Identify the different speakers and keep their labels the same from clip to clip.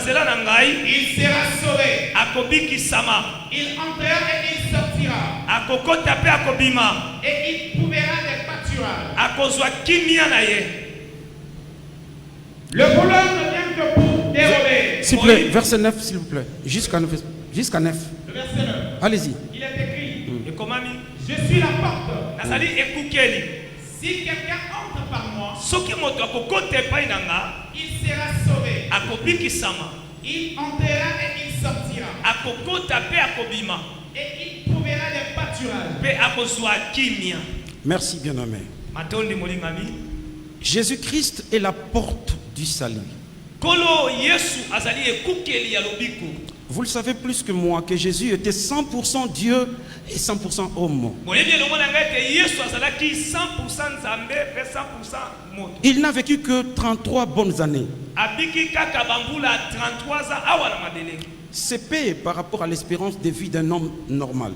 Speaker 1: il sera sauvé. Il entrera et il sortira. Et il trouvera des pâturages. Le voleur ne vient que pour dérober.
Speaker 2: S'il vous plaît, verset 9, s'il vous plaît. Jusqu'à 9. Jusqu'à 9.
Speaker 1: Le verset 9.
Speaker 2: Allez-y.
Speaker 1: Il est écrit. Je suis la porte. Si quelqu'un entre par moi, il sera sauvé. Il entrera et il sortira. Et il trouvera des pâturages.
Speaker 2: Merci, bien-aimé. Jésus-Christ est la porte du salut. Vous le savez plus que moi que Jésus était 100% Dieu et 100% homme. Il n'a vécu que 33 bonnes années. C'est peu par rapport à l'espérance de vie d'un homme normal.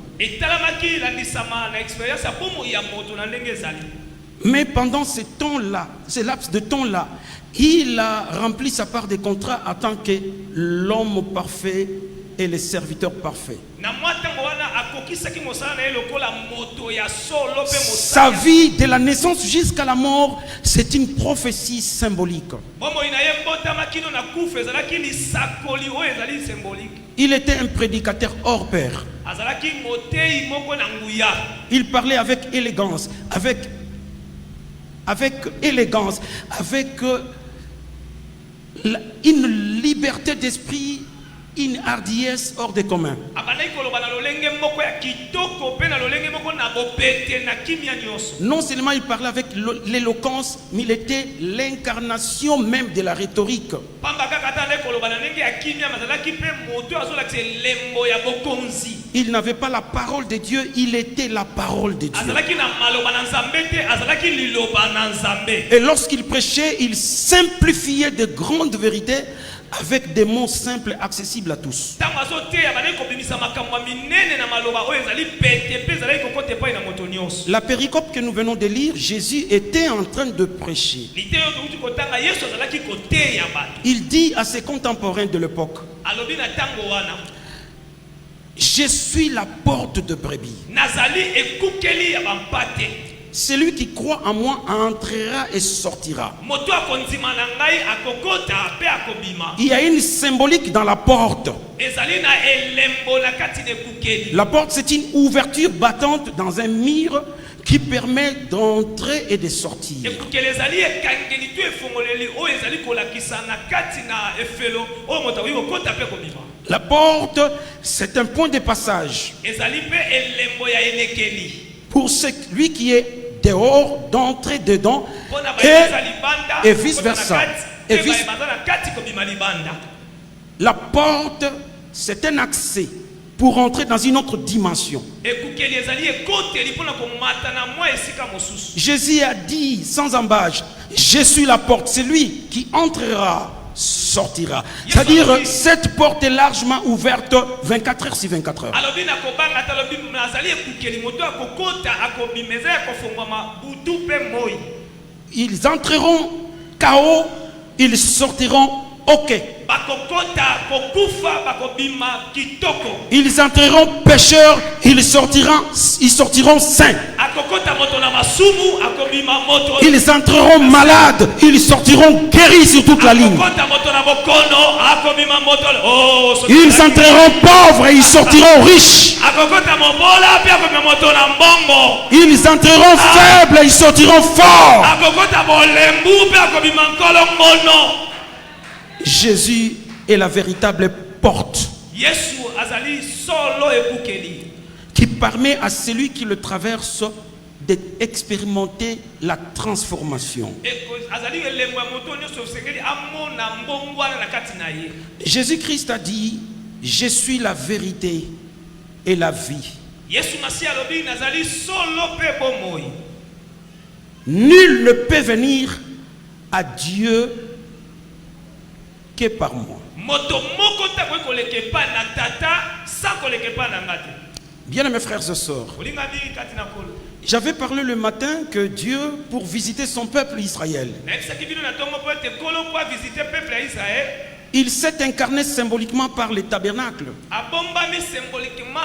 Speaker 2: Mais pendant ce temps-là, ce laps de temps-là, il a rempli sa part des contrats en tant que l'homme parfait et le serviteur parfait. Sa vie de la naissance jusqu'à la mort, c'est une prophétie symbolique. Il était un prédicateur hors pair. Il parlait avec élégance, avec une liberté d'esprit, une hardiesse hors des communs. Non seulement il parlait avec l'éloquence, mais il était l'incarnation même de la rhétorique. Il n'avait pas la parole de Dieu, il était la parole de Dieu. Et lorsqu'il prêchait, il simplifiait de grandes vérités avec des mots simples accessibles à tous. La péricope que nous venons de lire, Jésus était en train de prêcher. Il dit à ses contemporains de l'époque: je suis la porte de brebis. Celui qui croit en moi entrera et sortira. Il y a une symbolique dans la porte. La porte, c'est une ouverture battante dans un mur qui permet d'entrer et de sortir. La porte, c'est un point de passage pour celui qui est dehors, d'entrer dedans, et vice versa. La porte, c'est un accès pour entrer dans une autre dimension. Jésus a dit sans embâche: je suis la porte, celui qui entrera sortira. C'est-à-dire, cette porte est largement ouverte 24 heures sur 24 heures. Ils entreront KO, ils sortiront OK. Ils entreront pécheurs, ils sortiront saints. Ils entreront malades, ils sortiront guéris sur toute la ligne. Ils entreront pauvres et ils sortiront riches. Ils entreront faibles et ils sortiront forts. Jésus est la véritable porte qui permet à celui qui le traverse d'expérimenter la transformation. Jésus-Christ a dit: je suis la vérité et la vie. Nul ne peut venir à Dieu que par moi. Bien mes frères et sœurs, j'avais parlé le matin que Dieu, pour visiter son peuple Israël, Il s'est incarné symboliquement par les tabernacles.
Speaker 1: abombami symboliquement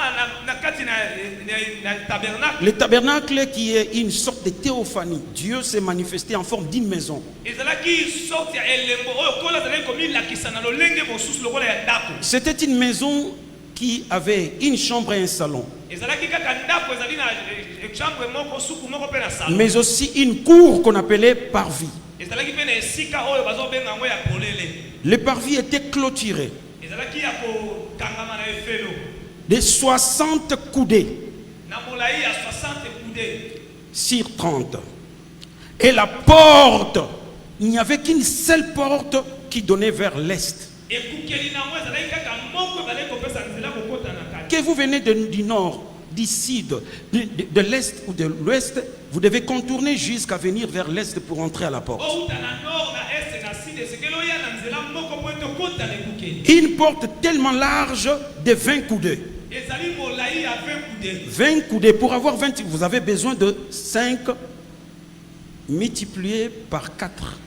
Speaker 1: na kati na tabernacle.
Speaker 2: Le tabernacle qui est une sorte de théophanie. Dieu s'est manifesté en forme d'une maison.
Speaker 1: Ezalaki sorti ya elembo oyo kola zalaki komilakisa na lolenge mosusu lokola ya ndako.
Speaker 2: C'était une maison qui avait une chambre et un salon,
Speaker 1: Ezalaki kaka ndako ezali na chambre moko suku moko pe na salon.
Speaker 2: mais aussi une cour qu'on appelait parvis.
Speaker 1: Ezalaki pe na esika oyo bazobenga yango ya polele.
Speaker 2: Le parvis était clôturé
Speaker 1: Ezalaki ya kokangama na efelo.
Speaker 2: de 60 coudées
Speaker 1: Na molai ya 60 coudées.
Speaker 2: sur 30. Et la porte, il n'y avait qu'une seule porte qui donnait vers l'est.
Speaker 1: Ekukeli na ngo ezalaki kaka moko ezalaki kopesa nzela kokota na kati.
Speaker 2: Que vous venez du nord, du sud, de l'est ou de l'ouest, vous devez contourner jusqu'à venir vers l'est pour entrer à la porte.
Speaker 1: Outa na nord na est na sud esekeli oya na nzela moko po etokota na ekukeli.
Speaker 2: Une porte tellement large de 20 coudées.
Speaker 1: Ezali molai ya 20 coudées.
Speaker 2: 20 coudées. Pour avoir 20, vous avez besoin de 5 multiplié par 4.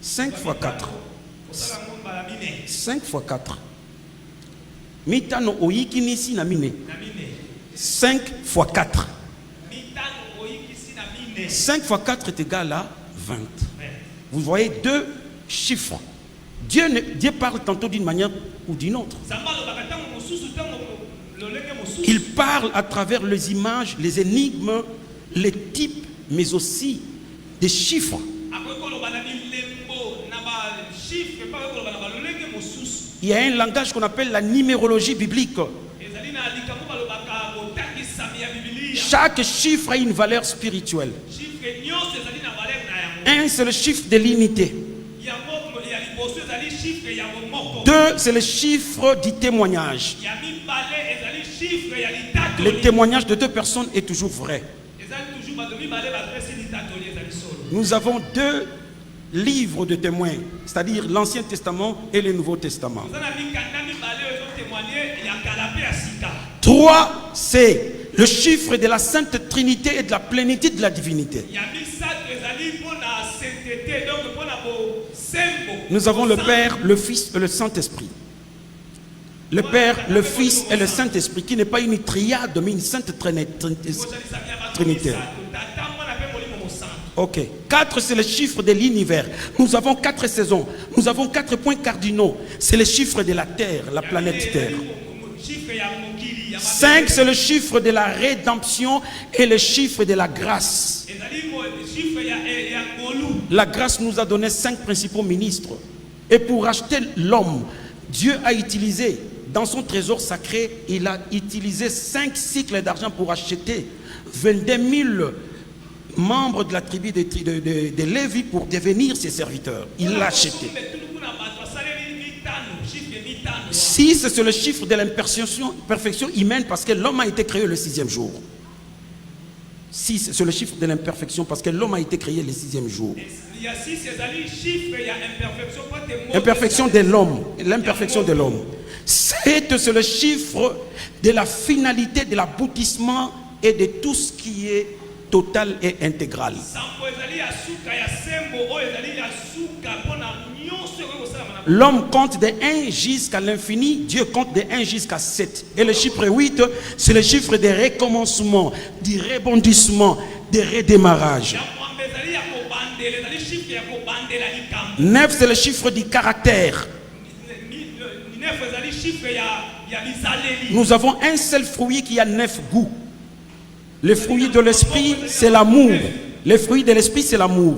Speaker 2: 5 fois 4. 5 fois 4. Mitano oiki nisi na mine. 5 fois 4. 5 fois 4 est égal à 20. Vous voyez deux chiffres. Dieu parle tantôt d'une manière ou d'une autre. Il parle à travers les images, les énigmes, les types, mais aussi des chiffres. Il y a un langage qu'on appelle la numérologie biblique. Chaque chiffre a une valeur spirituelle. 1, c'est le chiffre de l'unité. 2, c'est le chiffre du témoignage. Le témoignage de 2 personnes est toujours vrai. Nous avons 2 livres de témoins, c'est-à-dire l'Ancien Testament et le Nouveau Testament. 3, c'est le chiffre de la Sainte Trinité et de la plénitude de la divinité. Nous avons le Père, le Fils et le Saint-Esprit. Le Père, le Fils et le Saint-Esprit, qui n'est pas une triade, mais une sainte Trinité. Ok. 4, c'est le chiffre de l'univers. Nous avons 4 saisons. Nous avons 4 points cardinaux. C'est le chiffre de la Terre, la planète Terre. 5, c'est le chiffre de la rédemption et le chiffre de la grâce. La grâce nous a donné 5 principaux ministres. Et pour acheter l'homme, Dieu a utilisé dans son trésor sacré, il a utilisé 5 cycles d'argent pour acheter 22 000 membres de la tribu de Lévi pour devenir ses serviteurs. Il l'a acheté. 6, c'est le chiffre de l'imperfection humaine parce que l'homme a été créé le 6e jour. 6, c'est le chiffre de l'imperfection parce que l'homme a été créé le 6e jour. Imperfection de l'homme. L'imperfection de l'homme. 7, c'est le chiffre de la finalité, de l'aboutissement et de tout ce qui est total et intégral. L'homme compte de 1 jusqu'à l'infini, Dieu compte de 1 jusqu'à 7. Et le chiffre 8, c'est le chiffre de recommencement, du rebondissement, de redémarrage. 9, c'est le chiffre du caractère. Nous avons un seul fruit qui a 9 goûts. Le fruit de l'esprit, c'est l'amour. Le fruit de l'esprit, c'est l'amour.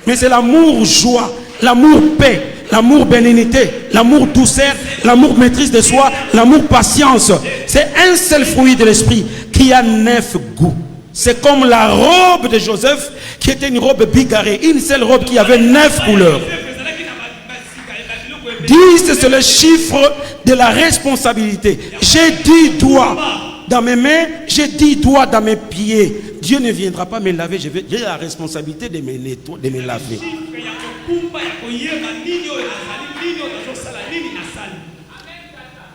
Speaker 2: Mais c'est l'amour joie, l'amour paix, l'amour bénignité, l'amour douceur, l'amour maîtrise de soi, l'amour patience. C'est un seul fruit de l'esprit qui a 9 goûts. C'est comme la robe de Joseph qui était une robe bigarrée, une seule robe qui avait 9 couleurs. 10, c'est le chiffre de la responsabilité. J'ai 10 doigts dans mes mains, j'ai 10 doigts dans mes pieds. Dieu ne viendra pas me laver, j'ai la responsabilité de me laver.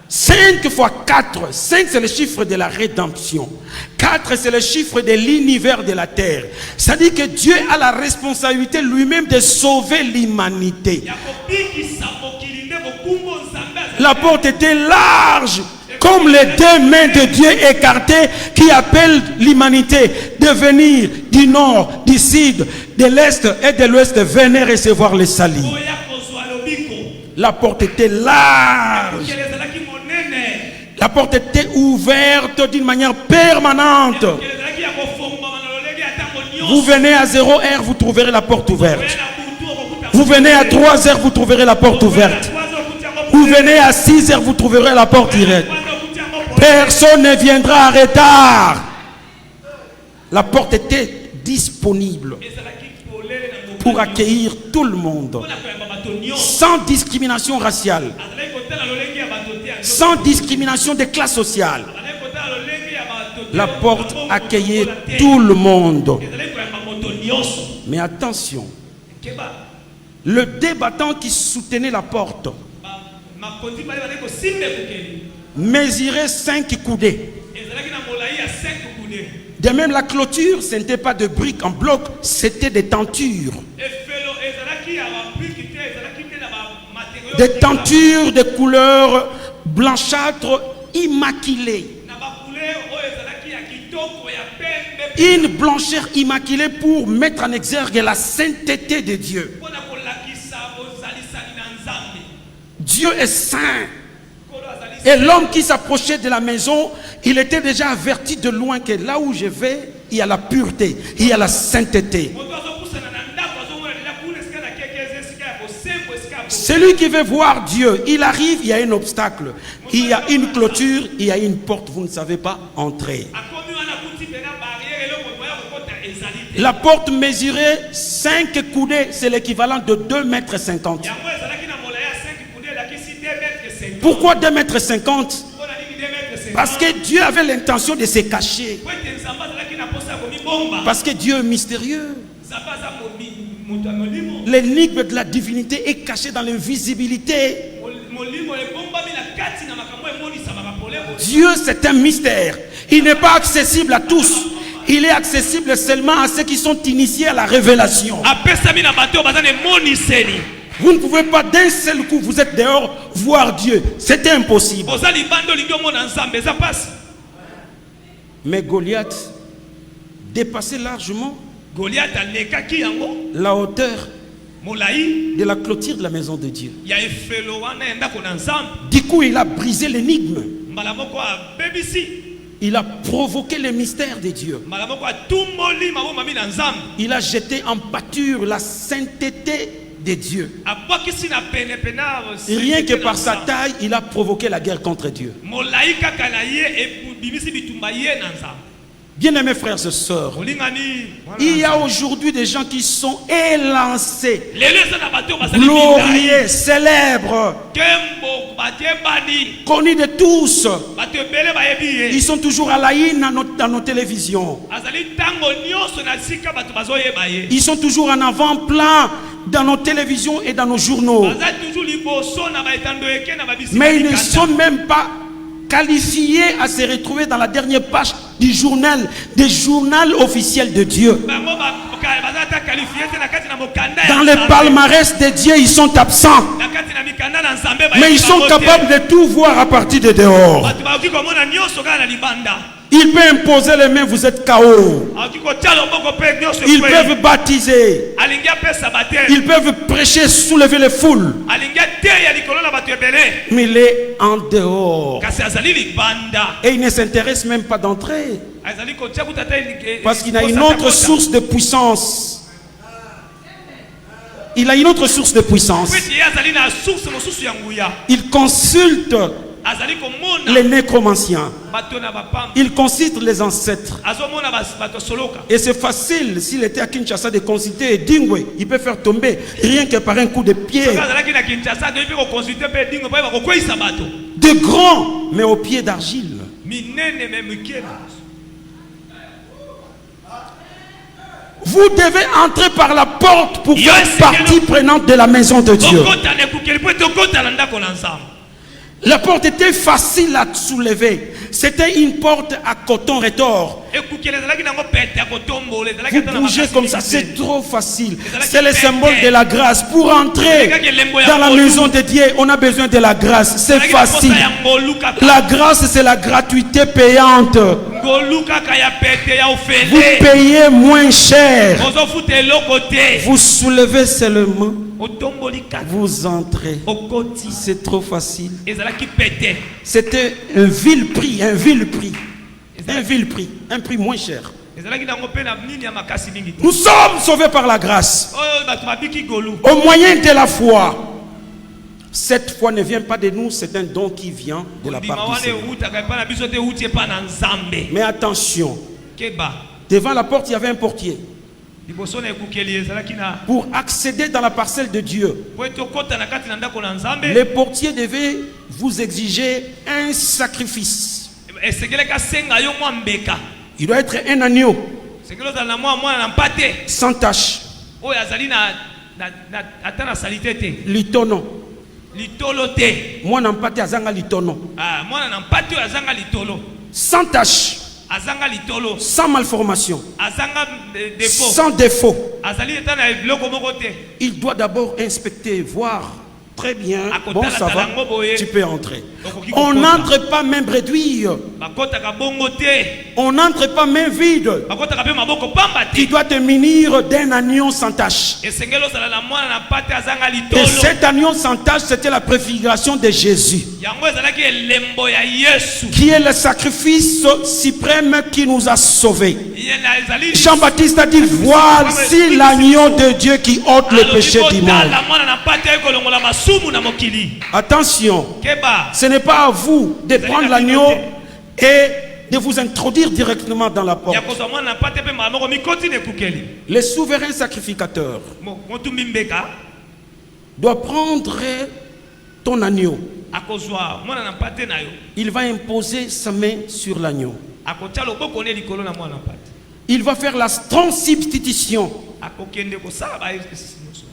Speaker 2: 5 fois 4, 5 c'est le chiffre de la rédemption. 4 c'est le chiffre de l'univers de la terre. Ça dit que Dieu a la responsabilité lui-même de sauver l'humanité. La porte était large, comme les deux mains de Dieu écartées qui appellent l'humanité de venir du nord, du sud, de l'est et de l'ouest, venez recevoir le salut. La porte était large. La porte était ouverte d'une manière permanente. Vous venez à 0 heure, vous trouverez la porte ouverte. Vous venez à 3 heures, vous trouverez la porte ouverte. Vous venez à 6 heures, vous trouverez la porte ouverte. Personne ne viendra en retard. La porte était disponible pour accueillir tout le monde, sans discrimination raciale, sans discrimination de classe sociale. La porte accueillait tout le monde. Mais attention, le débattant qui soutenait la porte mesurait 5 coudées. De même, la clôture, ce n'était pas de briques en bloc, c'était des tentures. Des tentures de couleur blanchâtre immaculée. Une blancheur immaculée pour mettre en exergue la sainteté de Dieu. Dieu est saint. Et l'homme qui s'approchait de la maison, il était déjà averti de loin que là où je vais, il y a la pureté, il y a la sainteté. Celui qui veut voir Dieu, il arrive, il y a un obstacle, il y a une clôture, il y a une porte, vous ne savez pas entrer. La porte mesurait 5 coudées, c'est l'équivalent de 2,50 m. Pourquoi 2,50 m? Parce que Dieu avait l'intention de se cacher. Parce que Dieu est mystérieux. L'énigme de la divinité est cachée dans l'invisibilité. Dieu, c'est un mystère. Il n'est pas accessible à tous. Il est accessible seulement à ceux qui sont initiés à la révélation. Vous ne pouvez pas d'un seul coup, vous êtes dehors, voir Dieu. C'était impossible. Mais Goliath dépassait largement la hauteur de la clôture de la maison de Dieu. Du coup, il a brisé l'énigme. Il a provoqué le mystère de Dieu. Il a jeté en pâture la sainteté de Dieu. Rien que par sa taille, il a provoqué la guerre contre Dieu. Bien-aimés frères et sœurs, il y a aujourd'hui des gens qui sont élancés, glorieux, célèbres, connus de tous. Ils sont toujours à la une dans nos télévisions. Ils sont toujours en avant-plan dans nos télévisions et dans nos journaux. Mais ils ne sont même pas qualifiés à se retrouver dans la dernière page du journal officiel de Dieu. Dans le palmarès de Dieu, ils sont absents. Mais ils sont capables de tout voir à partir de dehors. Ils peuvent imposer les mains, vous êtes KO. Ils peuvent baptiser. Ils peuvent prêcher, soulever les foules. Mais il est en dehors. Et il ne s'intéresse même pas d'entrer. Parce qu'il a une autre source de puissance. Il a une autre source de puissance. Il consulte les nécromanciens. Il consulte les ancêtres. Et c'est facile, s'il était à Kinshasa, de consulter Dingwe. Il peut faire tomber rien que par un coup de pied. De grands, mais aux pieds d'argile. Vous devez entrer par la porte pour faire partie prenante de la maison de Dieu. La porte était facile à soulever. C'était une porte à coton rétort. Vous bougez comme ça, c'est trop facile. C'est le symbole de la grâce. Pour entrer dans la maison de Dieu, on a besoin de la grâce. C'est facile. La grâce, c'est la gratuité payante. Vous payez moins cher. Vous soulevez seulement. Vous entrez. C'est trop facile. C'était un vil prix, un vil prix. Un vil prix, un prix moins cher. Nous sommes sauvés par la grâce. Au moyen de la foi. Cette foi ne vient pas de nous, c'est un don qui vient de la part du Seigneur. Mais attention, devant la porte, il y avait un portier. Pour accéder dans la parcelle de Dieu, le portier devait vous exiger un sacrifice. Il doit être un agneau sans tache, litono. Sans tache, sans malformation, sans défaut. Il doit d'abord inspecter, voir. Très bien, bon ça va, tu peux entrer. On n'entre pas main bredouille. On n'entre pas main vide. Tu dois te munir d'un agneau sans tache. Et cet agneau sans tache, c'était la préfiguration de Jésus, qui est le sacrifice suprême qui nous a sauvés. Jean-Baptiste a dit, voici l'agneau de Dieu qui ôte le péché du monde. Attention, ce n'est pas à vous de prendre l'agneau et de vous introduire directement dans la porte. Le souverain sacrificateur doit prendre ton agneau. Il va imposer sa main sur l'agneau. Il va faire la transubstitution.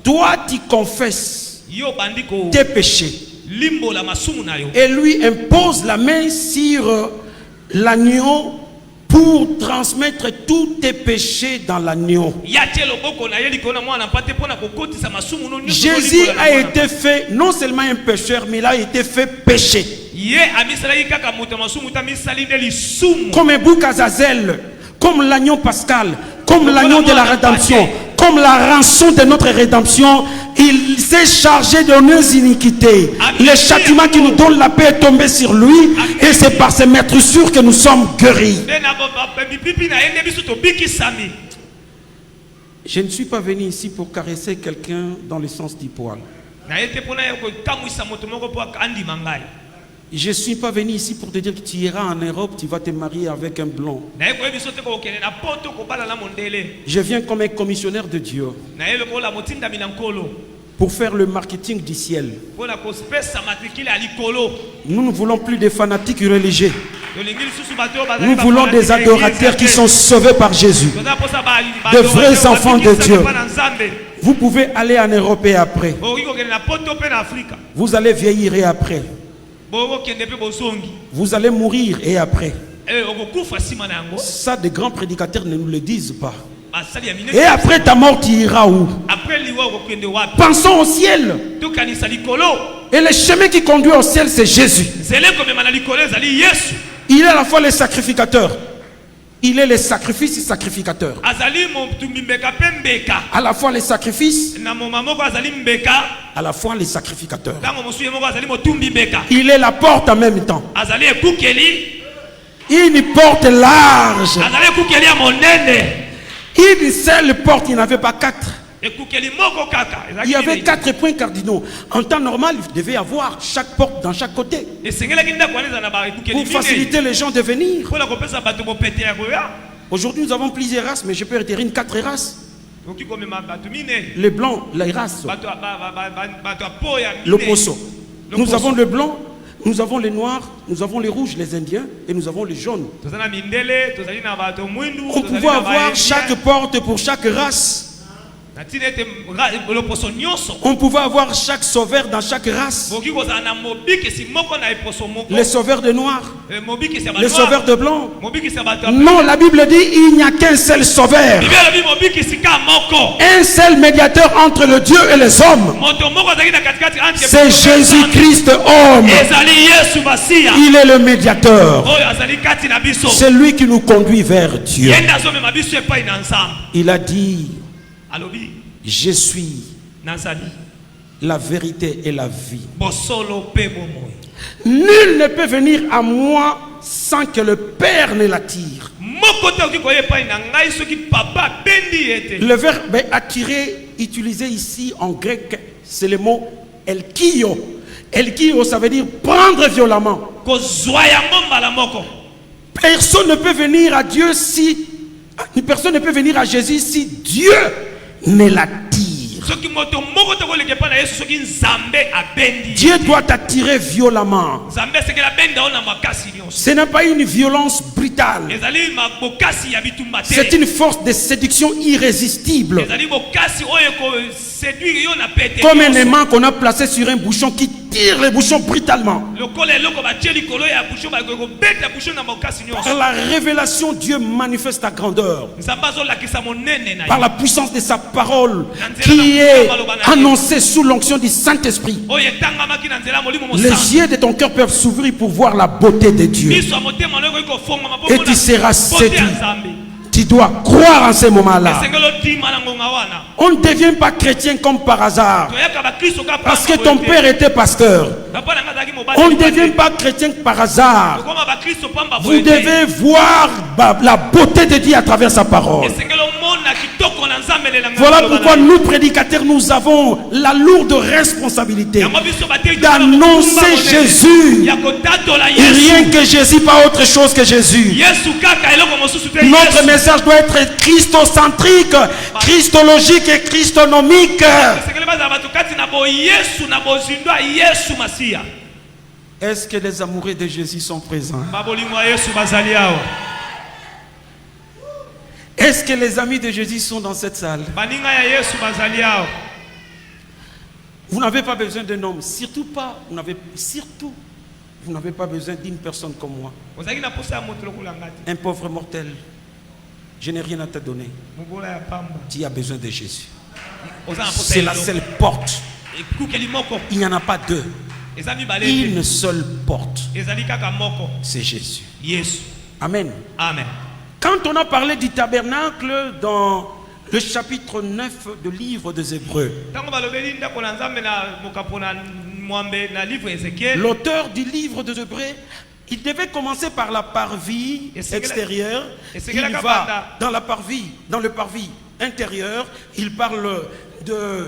Speaker 2: Toi, tu confesses tes péchés. Et lui impose la main sur l'agneau pour transmettre tous tes péchés dans l'agneau. Jésus a été fait non seulement un pécheur, mais il a été fait péché. Comme un bouc Azazel, comme l'agneau pascal, comme l'agneau de la rédemption, comme la rançon de notre rédemption. Il s'est chargé de nos iniquités. Le châtiment qui nous donne la paix est tombé sur lui. Et c'est par ses maîtressures que nous sommes guéris. Je ne suis pas venu ici pour caresser quelqu'un dans le sens du poil. Je ne suis pas venu ici pour te dire que tu iras en Europe, tu vas te marier avec un blanc. Je viens comme un commissionnaire de Dieu pour faire le marketing du ciel. Nous ne voulons plus des fanatiques religieux. Nous voulons des adorateurs qui sont sauvés par Jésus. De vrais enfants de Dieu. Vous pouvez aller en Europe et après. Vous allez vieillir et après. Vous allez mourir et après. Ça, des grands prédicateurs ne nous le disent pas. Et après ta mort, tu iras où? Pensons au ciel. Et le chemin qui conduit au ciel, c'est Jésus. Il est à la fois le sacrificateur. Il est le sacrifice sacrificateur. À la fois les sacrifices, à la fois les sacrificateurs. Il est la porte en même temps. Une porte large. Une seule porte, il n'y avait pas quatre. Il y avait 4 points cardinaux. En temps normal, il devait y avoir chaque porte dans chaque côté pour faciliter les gens de venir. Aujourd'hui, nous avons plusieurs races, mais je peux retenir 4 races. Les blancs, les races. Le poisson. Nous avons le blanc, nous avons les noirs, nous avons les rouges, les indiens, et nous avons les jaunes. On pouvait avoir chaque porte pour chaque race. On pouvait avoir chaque sauveur dans chaque race. Les sauveurs de noirs, les sauveurs de blancs. Non, la Bible dit il n'y a qu'un seul sauveur. Un seul médiateur entre le Dieu et les hommes. C'est Jésus-Christ homme. Il est le médiateur. C'est lui qui nous conduit vers Dieu. Il a dit, je suis la vérité et la vie. Nul ne peut venir à moi sans que le Père ne l'attire. Le verbe attirer utilisé ici en grec, c'est le mot elkio. Elkio, ça veut dire prendre violemment. Personne ne peut venir à Dieu si personne ne peut venir à Jésus si Dieu ne l'attire. Dieu doit t'attirer violemment. Ce n'est pas une violence brutale. C'est une force de séduction irrésistible. Comme un aimant qu'on a placé sur un bouchon qui tire le bouchon brutalement. Par la révélation, Dieu manifeste ta grandeur. Par la puissance de sa parole qui est annoncée sous l'onction du Saint-Esprit. Les yeux de ton cœur peuvent s'ouvrir pour voir la beauté de Dieu. Et tu seras séduit. Tu dois croire en ces moments-là. On ne devient pas chrétien comme par hasard. Parce que ton père était pasteur. On ne devient pas chrétien par hasard. Vous devez voir la beauté de Dieu à travers sa parole. Voilà pourquoi nous prédicateurs, nous avons la lourde responsabilité d'annoncer Jésus. Et rien que Jésus, pas autre chose que Jésus. Notre message doit être christocentrique, christologique et christonomique. Est-ce que les amoureux de Jésus sont présents? Est-ce que les amis de Jésus sont dans cette salle? Vous n'avez pas besoin d'un homme, surtout pas. Vous n'avez pas besoin d'une personne comme moi. Un pauvre mortel. Je n'ai rien à te donner. Tu as besoin de Jésus. C'est la seule porte. Il n'y en a pas deux. Une seule porte. C'est Jésus. Amen.
Speaker 1: Amen.
Speaker 2: Quand on a parlé du tabernacle dans le chapitre 9 du livre des Hébreux, l'auteur du livre des Hébreux, il devait commencer par la parvis extérieure. Il va dans la parvis, dans le parvis intérieur. Il parle de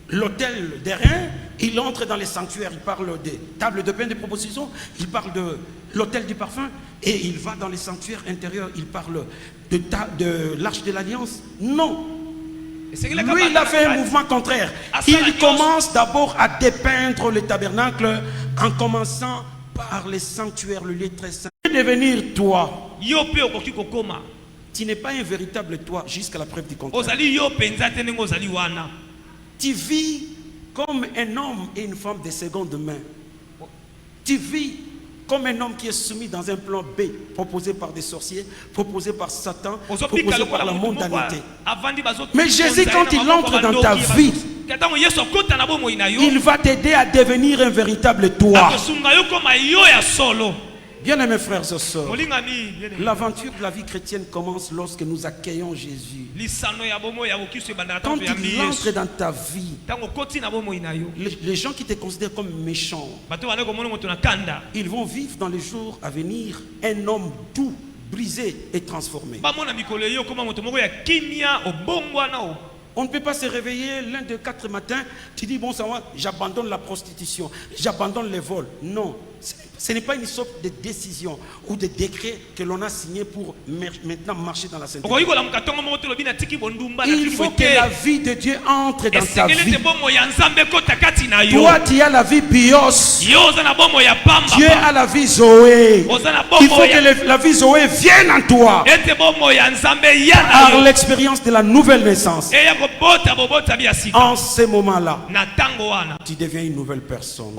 Speaker 2: l'autel d'airain. Il entre dans les sanctuaires. Il parle des tables de pain de proposition. Il parle de l'autel du parfum. Et il va dans les sanctuaires intérieurs. Il parle de l'arche de l'alliance. Non. Lui, il a fait un mouvement contraire. Il commence d'abord à dépeindre le tabernacle en commençant par les sanctuaires, le lieu très saint. Devenir toi. Tu n'es pas un véritable toi jusqu'à la preuve du contraire. Tu vis comme un homme et une femme de seconde main. Tu vis comme un homme qui est soumis dans un plan B proposé par des sorciers, proposé par Satan, proposé par la mondanité. Mais Jésus, quand il entre dans ta vie, il va t'aider à devenir un véritable toi. Bien-aimés frères et sœurs, l'aventure de la vie chrétienne commence lorsque nous accueillons Jésus. Quand il entre dans ta vie, les gens qui te considèrent comme méchant, ils vont vivre dans les jours à venir un homme doux, brisé et transformé. On ne peut pas se réveiller l'un des 4 matins, tu dis bon ça va, j'abandonne la prostitution, j'abandonne les vols. Non. Ce n'est pas une sorte de décision ou de décret que l'on a signé pour maintenant marcher dans la sainteté. Il faut que la vie de Dieu entre dans ta vie. Toi, tu as la vie bios. Dieu a la vie Zoé. Il faut que la vie Zoé vienne en toi. Par l'expérience de la nouvelle naissance. En ce moment-là, tu deviens une nouvelle personne.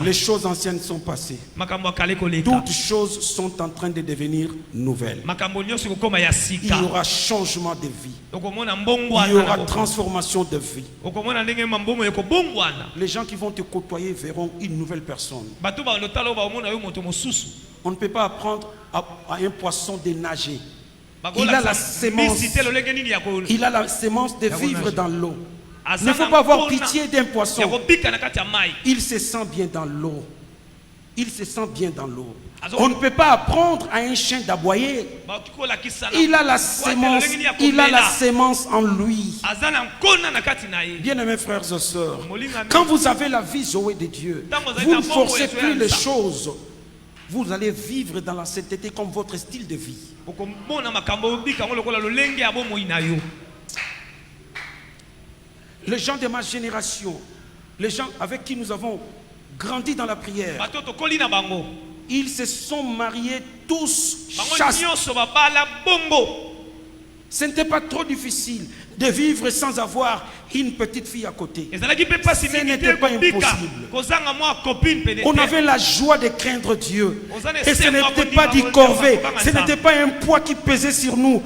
Speaker 2: Les choses anciennes sont passées. Toutes choses sont en train de devenir nouvelles. Il y aura changement de vie. Il y aura transformation de vie. Les gens qui vont te côtoyer verront une nouvelle personne. On ne peut pas apprendre à un poisson de nager. Il a la sémence. Il a la sémence de vivre dans l'eau. Il ne faut pas avoir pitié d'un poisson. Il se sent bien dans l'eau. Il se sent bien dans l'eau. On ne peut pas apprendre à un chien d'aboyer. Il a la sémence. Il a la sémence en lui. Bien-aimés frères et sœurs, quand vous avez la vie Zoé de Dieu, vous ne forcez plus les choses. Vous allez vivre dans la sainteté comme votre style de vie. Les gens de ma génération, les gens avec qui nous avons grandi dans la prière, ils se sont mariés tous chastes. Ce n'était pas trop difficile de vivre sans avoir une petite fille à côté. Ce n'était pas impossible. On avait la joie de craindre Dieu. Et ce n'était pas du corvée. Ce n'était pas un poids qui pesait sur nous.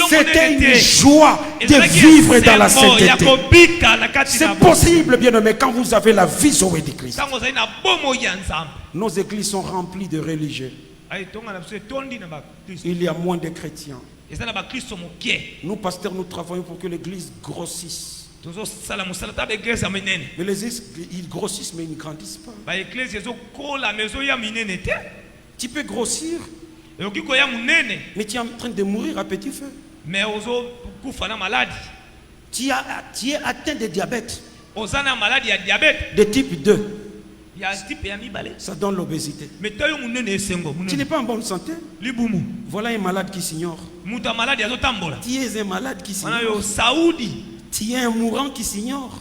Speaker 2: C'était une joie de vivre dans la sainteté. C'est possible, bien aimé, quand vous avez la vie Zoé de Christ. Nos églises sont remplies de religieux. Il y a moins de chrétiens. Nous, pasteurs, nous travaillons pour que l'église grossisse. Mais les églises, ils grossissent, mais ils ne grandissent pas. Tu peux grossir, mais tu es en train de mourir à petit feu. Tu es atteint de diabète. De type 2. Ça donne l'obésité. Tu n'es pas en bonne santé. Voilà un malade qui s'ignore. Tu es un malade qui s'ignore. Tu es un mourant qui s'ignore.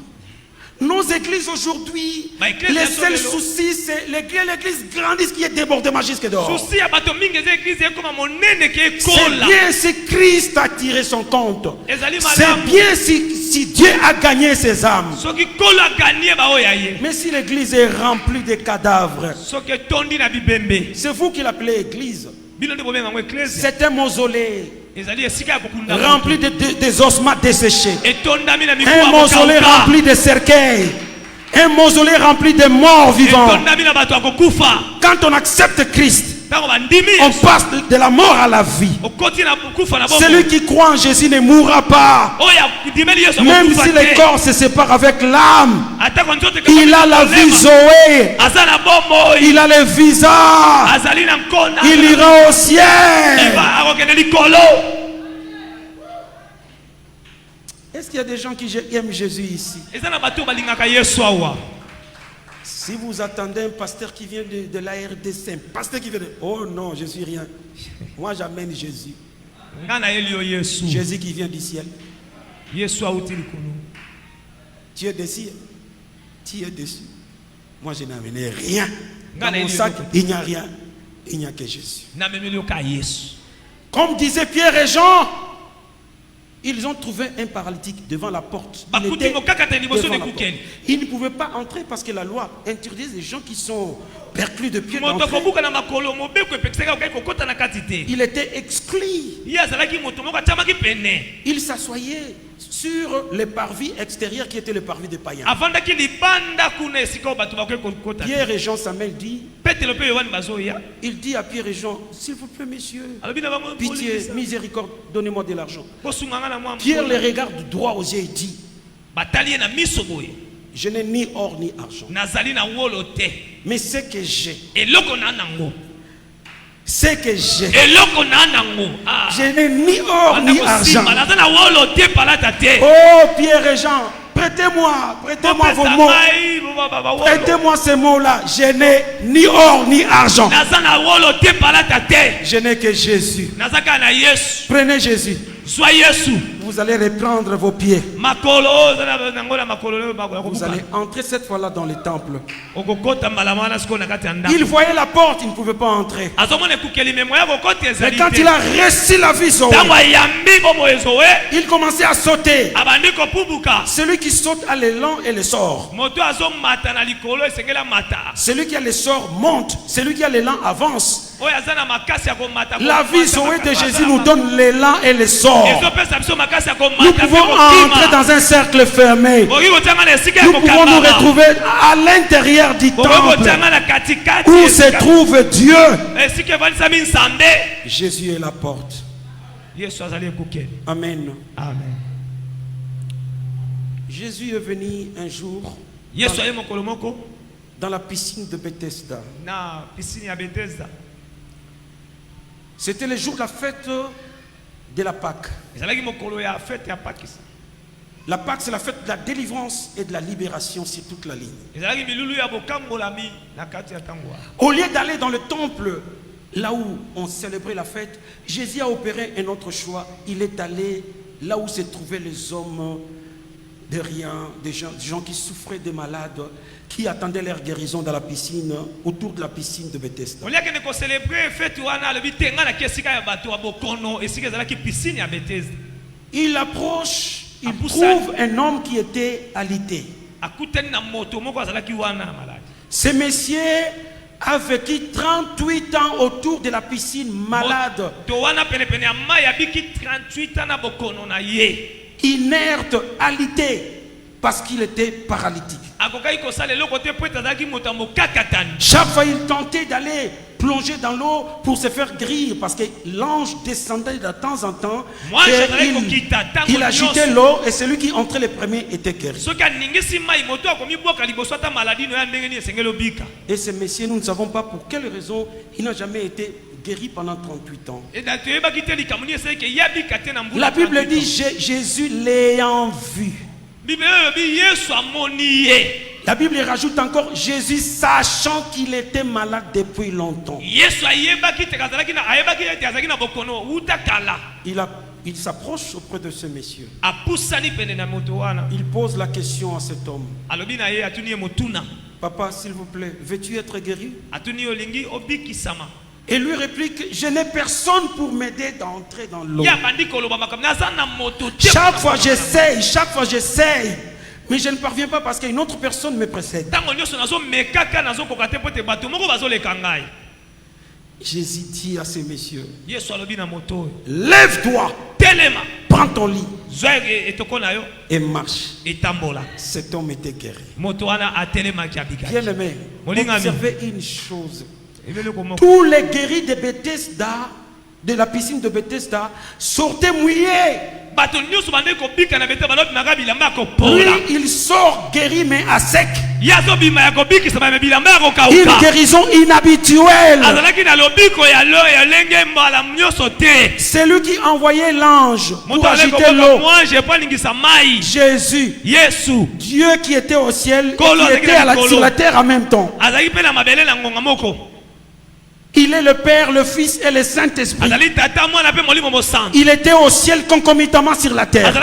Speaker 2: Nos églises aujourd'hui, les seuls soucis, c'est l'église grandisse qui est débordée jusque dehors. C'est bien si Christ a tiré son compte. C'est bien si Dieu a gagné ses âmes. Mais si l'église est remplie de cadavres, c'est vous qui l'appelez église. C'est un mausolée rempli des ossements desséchés. Un mausolée rempli de cercueils. Un mausolée rempli de morts vivants. Quand on accepte Christ, on passe de la mort à la vie. Celui qui croit en Jésus ne mourra pas. Même si le corps se sépare avec l'âme, il a la vie Zoé. Il a le visa. Il ira au ciel. Est-ce qu'il y a des gens qui aiment Jésus ici? Si vous attendez un pasteur qui vient de la RDC, un pasteur qui vient de... Oh non, je suis rien. Moi j'amène Jésus. Jésus qui vient du ciel. Tu es dessus. Tu es dessus. Moi je n'ai amené rien. Dans mon sac, il n'y a rien. Il n'y a que Jésus. Comme disaient Pierre et Jean, ils ont trouvé un paralytique devant la porte. Il ne pouvait pas entrer parce que la loi interdit les gens qui sont perclus de pied d'entrer. Il était exclu. Il s'assoyait sur le parvis extérieur qui était le parvis des païens. Pierre et Jean, Samuel dit, il dit à Pierre et Jean, s'il vous plaît messieurs, pitié, miséricorde, donnez-moi de l'argent. Pierre les regarde droit aux yeux et dit, je n'ai ni or ni argent, mais ce que j'ai, ce que j'ai, je n'ai ni or ni argent. Oh Pierre et Jean, Prêtez-moi vos mots. Prêtez-moi ces mots-là. Je n'ai ni or ni argent. Je n'ai que Jésus. Prenez Jésus. Vous allez reprendre vos pieds. Vous allez entrer cette fois-là dans le temple. Il voyait la porte, il ne pouvait pas entrer. Mais quand il a reçu la vie Zoé, il commençait à sauter. Celui qui saute a l'élan et le sort. Celui qui a le sort monte. Celui qui a l'élan avance. La vie Zoé de Jésus nous donne l'élan et le sort. Nous pouvons entrer dans un cercle fermé. Nous pouvons nous retrouver à l'intérieur du temple où se trouve Dieu. Jésus est la porte. Amen.
Speaker 1: Amen.
Speaker 2: Jésus est venu un jour dans la piscine de Bethesda. C'était le jour de la fête de la Pâque. La Pâque, c'est la fête de la délivrance et de la libération sur toute la ligne. Au lieu d'aller dans le temple, là où on célébrait la fête, Jésus a opéré un autre choix. Il est allé là où se trouvaient les hommes de rien, des gens qui souffraient, des malades, qui attendaient leur guérison dans la piscine, autour de la piscine de Bethesda. Il approche, il trouve un homme qui était alité. Ce monsieur a vécu 38 ans autour de la piscine, malade, inerte, alité, parce qu'il était paralytique. Chaque fois il tentait d'aller plonger dans l'eau pour se faire guérir, parce que l'ange descendait de temps en temps et il agitait l'eau et celui qui entrait le premier était guéri. Et ce monsieur, nous ne savons pas pour quelle raison il n'a jamais été guéri pendant 38 ans. La Bible dit Jésus l'ayant vu. La Bible rajoute encore Jésus sachant qu'il était malade depuis longtemps. Il s'approche auprès de ce monsieur. Il pose la question à cet homme. Papa, s'il vous plaît, veux-tu être guéri? Et lui réplique, je n'ai personne pour m'aider d'entrer dans l'eau. Chaque fois j'essaye, mais je ne parviens pas parce qu'une autre personne me précède. Jésus dit à ces messieurs, lève-toi, prends ton lit et marche. Cet homme était guéri. Bien-aimé, observez une chose. Tous les guéris de Bethesda, de la piscine de Bethesda, sortaient mouillés. Lui, il sort guéri mais à sec. Une guérison inhabituelle. C'est lui qui envoyait l'ange pour agiter l'eau. Jésus, Dieu qui était au ciel, qui était sur la terre en même temps. Il est le Père, le Fils et le Saint-Esprit. Il était au ciel concomitamment sur la terre.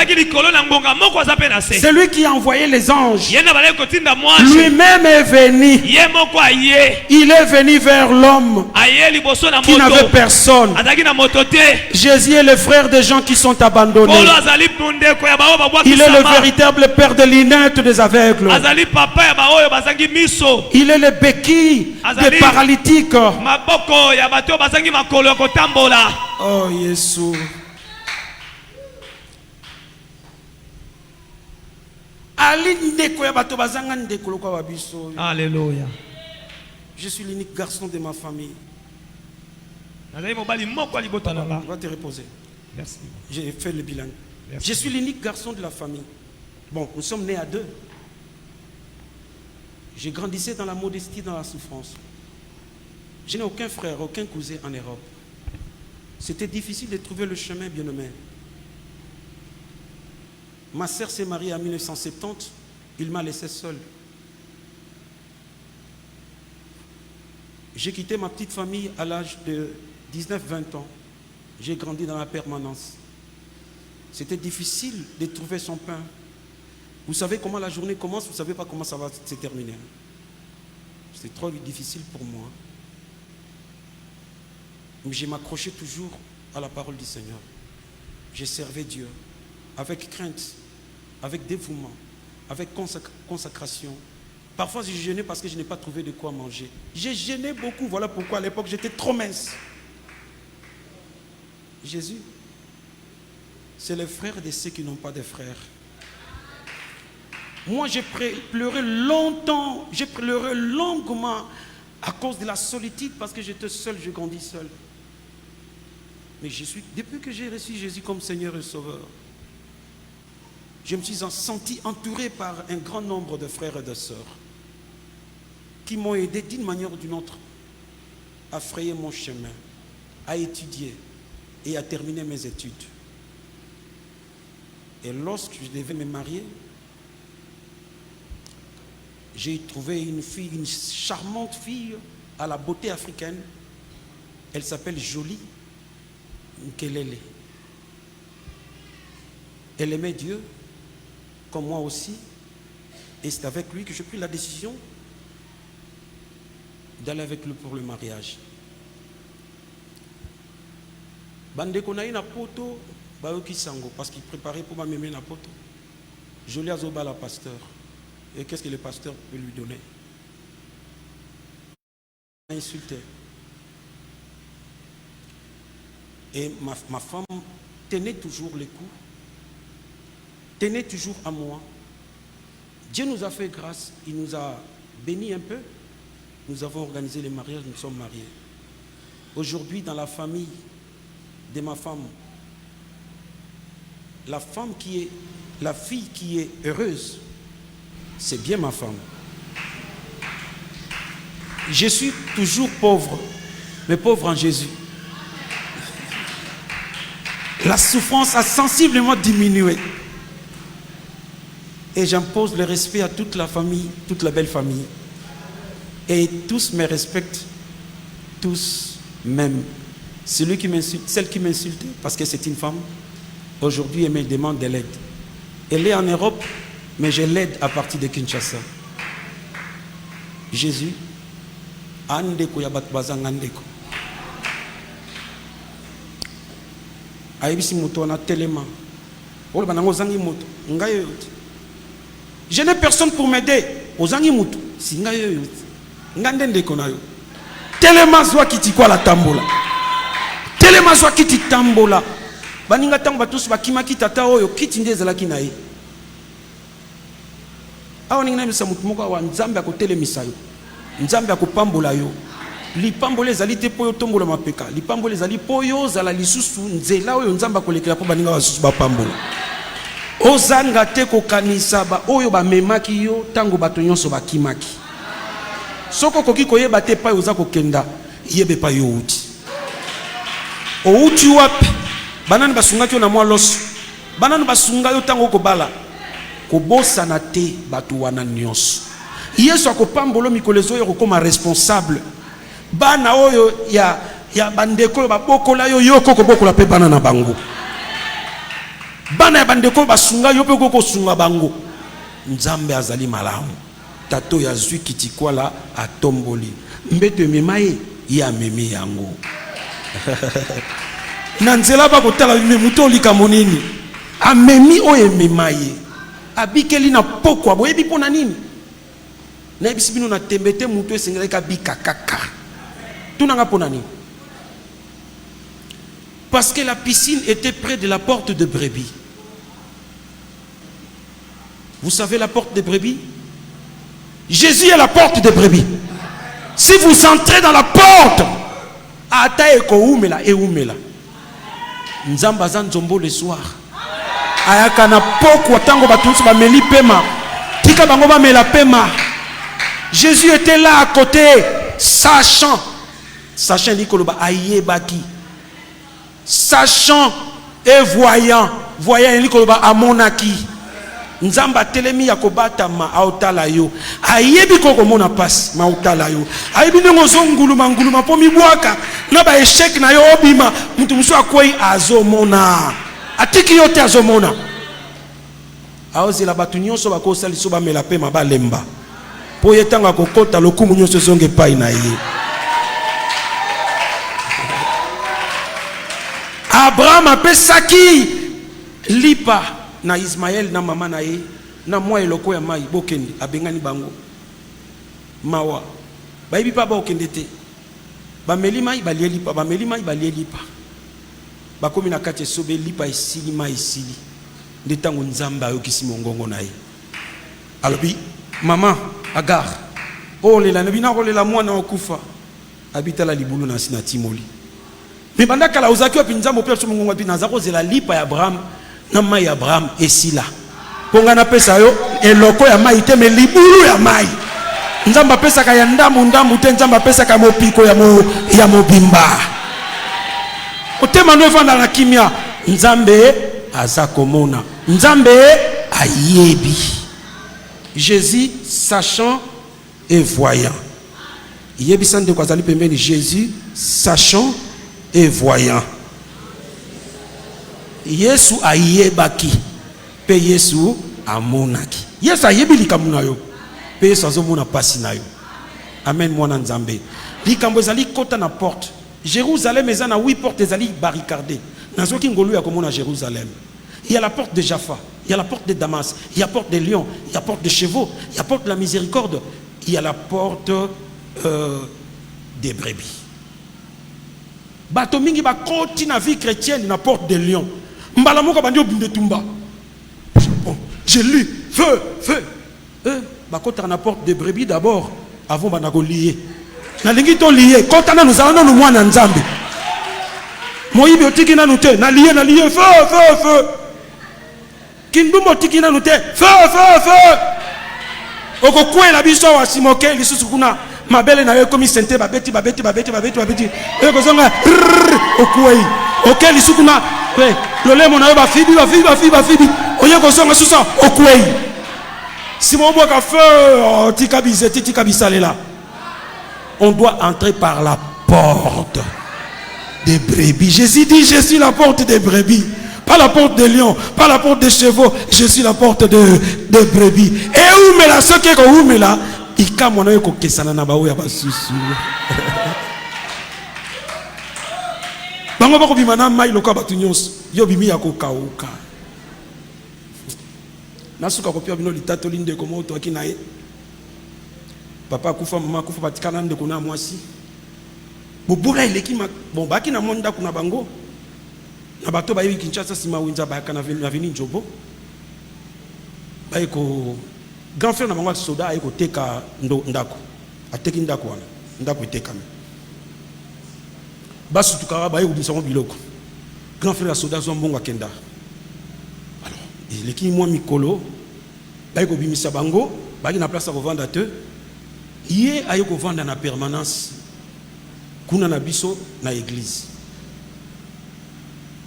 Speaker 2: C'est lui qui a envoyé les anges. Lui-même est venu. Il est venu vers l'homme qui n'avait personne. Jésus est le frère des gens qui sont abandonnés. Il est le véritable père de l'inerte des aveugles. Il est le béquille des paralytiques. Oh Jésus.
Speaker 1: Alléluia.
Speaker 2: Je suis l'unique garçon de ma famille. Va te reposer.
Speaker 1: Merci.
Speaker 2: J'ai fait le bilan.
Speaker 1: Merci.
Speaker 2: Je suis l'unique garçon de la famille. Bon, nous sommes nés à deux. J'ai grandissé dans la modestie, dans la souffrance. Je n'ai aucun frère, aucun cousin en Europe. C'était difficile de trouver le chemin, bien-aimé. Ma sœur s'est mariée en 1970. Il m'a laissé seul. J'ai quitté ma petite famille à l'âge de 19-20 ans. J'ai grandi dans la permanence. C'était difficile de trouver son pain. Vous savez comment la journée commence, vous ne savez pas comment ça va se terminer. C'est trop difficile pour moi. Mais je m'accrochais toujours à la parole du Seigneur. J'ai servi Dieu avec crainte, avec dévouement, avec consacration. Parfois, j'ai jeûné parce que je n'ai pas trouvé de quoi manger. J'ai jeûné beaucoup. Voilà pourquoi à l'époque, j'étais trop mince. Jésus, c'est le frère de ceux qui n'ont pas de frères. Moi, j'ai pleuré longtemps. J'ai pleuré longuement à cause de la solitude parce que j'étais seul, je grandis seul. Mais depuis que j'ai reçu Jésus comme Seigneur et Sauveur, je me suis senti entouré par un grand nombre de frères et de sœurs qui m'ont aidé d'une manière ou d'une autre à frayer mon chemin, à étudier et à terminer mes études. Et lorsque je devais me marier, j'ai trouvé une fille, une charmante fille à la beauté africaine. Elle s'appelle Jolie Nkelele. Elle aimait Dieu, comme moi aussi. Et c'est avec lui que j'ai pris la décision d'aller avec lui pour le mariage. Bande konaï na poto, baoki sango, parce qu'il préparait pour m'amener na poto. Jolie azoba la pasteur. Et qu'est-ce que le pasteur peut lui donner? Insulté. Et ma femme tenait toujours les coups, tenait toujours à moi. Dieu nous a fait grâce, il nous a bénis un peu. Nous avons organisé les mariages, nous sommes mariés. Aujourd'hui, dans la famille de ma femme, la fille qui est heureuse, c'est bien ma femme. Je suis toujours pauvre, mais pauvre en Jésus. La souffrance a sensiblement diminué. Et j'impose le respect à toute la famille, toute la belle famille. Et tous me respectent, tous m'aiment. Celui qui m'insulte, celle qui m'insulte, parce que c'est une femme, aujourd'hui elle me demande de l'aide. Elle est en Europe, mais je l'aide à partir de Kinshasa. Jésus, andeko ya batu bazanga andeko. Aibisi moto na telema. Ola banango zangi moto, ngayo yote. Je n'ai personne pour m'aider. Ozangi moto, si ngayo yote. Ngande ndeko na yo. Telema zwa kiti kwa la tambola. Telema zwa kiti tambola. Baninga tango batusu bakima kitata oyo kiti ndezela kinaye. Awa ningina misa mutu moko wa nzambe akotelemisa yo. Nzambe akopambola yo. Lipambole ezali te po yo tombola mapeka. Lipambole ezali po yo zala lisusu nzela oyo nzambe akolekela po baninga basusu bapambola. Ozanga te kokanisa ba oyo bamemaki yo tango bato nyonso bakimaki. Soko koki koyeba te pa oza kokenda yebe pa yo uti. O uti wapi? Banani basungaki yo na mwa loso. Banani basunga yo tango kobala. Kobosana te bato wana nyonso. Yesu akopambolo mikolezo yo kokoma responsable. Bana oyo ya bandeko babokola yo yoko kobokola pe bana na bango. Bana ya bandeko basunga yo pe koko sunga bango. Nzambe azali malamu. Tato ya zwi kitikwala atomboli. Mbeto memaye ya memi yango. Na nzela ba kotala muto lika monini. Amemi oye memaye. Abikeli na pokwa boyebi pona nini? Na bisibino na tembete muto esengela ka bika kaka. Tunanga pona nini? Parce que la piscine était près de la porte de brebis. Vous savez la porte de brebis? Jésus est la porte de brebis. Si vous entrez dans la porte, ata eko umela e umela. Nzamba zanzombo le soir. Ayaka na poko tango batunsu ba meli pema. Tika bango ba mela pema. Jésus était là à côté, sachant l'ikoloba ayebaki. Sachant et voyant l'ikoloba amonaki. nzamba telemi ya kobata ma aotala yo ayebi koko mona passe ma aotala yo ayebi ndongo nguluma po mibwaka na ba échec na yo obima mutu musu akwei azomona atiki yo te azomona aozela batu nyonso bakosali so bamela pe mabalemba po yetanga kokota lokumu nyonso zonge pai na ye. Abraham apesaki lipa na Ismaël na mama na ye na mwa eloko ya mai bokende abengani bango mawa bayibi pa bokende te bameli mai balie lipa bameli mai balie lipa bakomi na kati sobe lipa esili mai esili nde tango nzamba ayokisi mongongo na ye alobi mama Agar olela na bina kolela mwana okufa abitala libulu na sina timoli mais bandaka la ozaki opi nzambo pe so mongongo bi nazako zela lipa ya Abraham na mai ya Abraham esila ponga na pesa yo eloko ya mai te me libulu ya mai nzamba pesa ka ya ndambu te nzamba pesa ka mopiko ya mobimba otema no evanda na kimia nzambe azakomona nzambe ayebi. Jésus sachant et voyant. Yebisande kwa zali pembeni Jésus sachant et voyant. Yesu ayebaki pe Yesu amonaki. Yesu ayebi likambo na yo pe Yesu azomona pasi na yo. Amen mwana nzambe. Likambo ezali kota na porte. Jérusalem ezana 8 portes ezali barricadées. Nazoki ngolu ya komona Jérusalem. Il y a la porte de Jaffa, il y a la porte de Damas, il y a la porte des lions, il y a la porte des chevaux, il y a la porte de la miséricorde, il y a la porte des brebis. Bato mingi ba koti na vie chrétienne na porte des lions. Mbala moko bandi obinde tumba. J'ai lu feu. Ba kota na porte des brebis d'abord avant bana ko lier. Na lingi to lier, kota na nous allons nous mwana nzambe. Moyibi otiki na nute, na lier feu. Kindumbo tiki na nute, feu. Oko kwe la biso wa simoke lisusu kuna mabele na yo komi sente babeti. Eko zonga okwei. Oke lisusu kuna pe lolemo na yo ba fibi. Oye ko zonga susa okwei. Simo boka feu tika bisalela. On doit entrer par la porte des brebis. Jésus dit je suis la porte des brebis. Pas la porte des lions, pas la porte des chevaux, je suis la porte des brebis. Et où me la soke ko où me la ika mona yo ko kesana na bawo ya basusu. Bango bako bimana mai loka batu nyonso yo bimi ya ko kauka. Nasuka ko pia bino litato linde ko moto akinae. Papa kufa mama kufa batikana ndeko na mwasi. Bobola ileki bon baki na monda kuna bango. Na bato ba yebi Kinshasa sima winza ba kana veni njobo. Ba eko grand frère na bango soda eko teka ndako. Ateki ndako wana. Ndako iteka me. Basu tukara ba eko bisango biloko. Grand frère soda zo mbongo akenda. Alors, ileki mwa mikolo ba eko bimisa bango, ba na place ko vendre te. Yé ayeko vendre na permanence. Kuna na biso na église.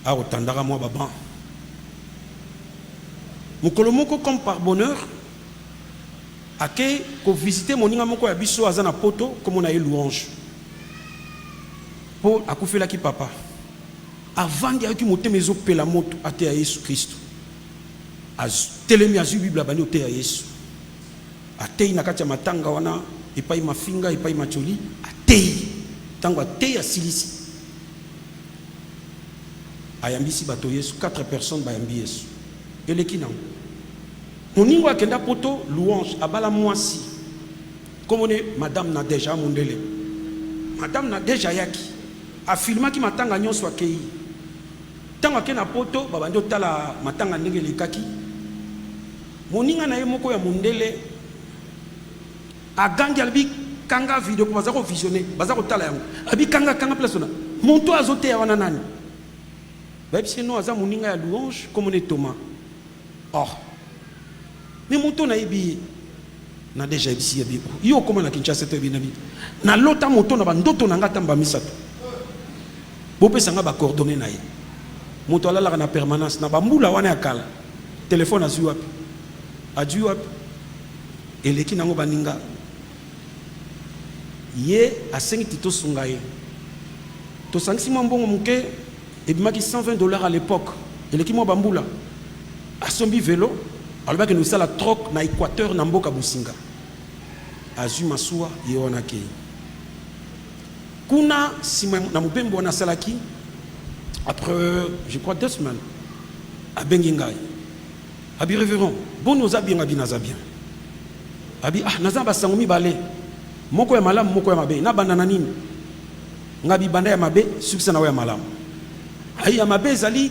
Speaker 2: A otandara moi baban. Mukolo moko comme par bonheur ake ko visiter moninga moko ya biso azana poto comme on a eu louange. Pour akufela ki papa. Avant dia ki motema ezopela moto ate ya Yesu Kristo. Az telemi azu Bible bani ote ya Yesu. Ate na kati ya matanga wana epai mafinga epai macholi ate tango ate ya silisi. Ayambisi bato Yesu 4 personnes bayambi Yesu. Eleki nango. Moningo akenda poto louange abala mwasi. Comme on est madame Nadeja Mondele. Madame Nadeja yaki afilmaki matanga nyonso akei. Tango akena poto babandi otala matanga ndenge lekaki. Moninga na ye moko ya Mondele agangi albi kanga video ko bazako visionner bazako tala yango. Abi kanga place na. Monto azote ya wana nani? Babisi no aza moninga ya louange comme on est Thomas. Oh. Mais moto na yebi na déjà ici yebi. Yo comme na Kinshasa te binabi. Na lota moto na bandoto na ngata mba misato. Bope sanga ba coordonner na ye. Moto ala la na permanence na bambula wana ya kala. Téléphone azu wapi. Adieu et les qui n'ont baninga. Yé à 5 titos sungaye. To 5 bon mouké et bimaki $120 à l'époque. Et les qui m'ont bamboula. A sombi vélo. Alors que nous sommes la troc na Équateur na mboka businga. Azu masua yona ke. Kuna si na mubembo na salaki après je crois 2 semaines à Bengingai. Abi révérend, bon nous abi ngabi nazabien. Abi nazaba sangomi balé. Moko ya malam moko ya mabe na bandana nini. Ngabi banda ya mabe succès na ya malam. Ai ya mabe zali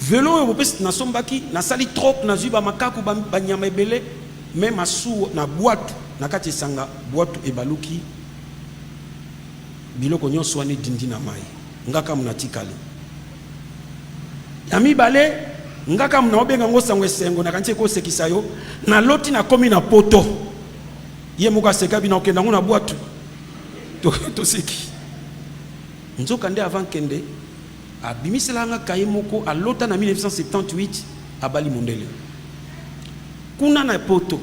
Speaker 2: vélo yo bopesi na sombaki na sali trop na zuba makaku banyama ebele même asu na boîte na kati sanga boîte e baluki biloko nyonso wana dindi na mai ngaka munatikali yami bale ngaka muna obenga ngosango esengo na kantie ko sekisa yo na loti na komi na poto ye muka seka bina okenda ngona boîte to seki nzoka nde avant kende abimisela nga kaye moko a lota na 1978 a Bali Mondele kuna na poto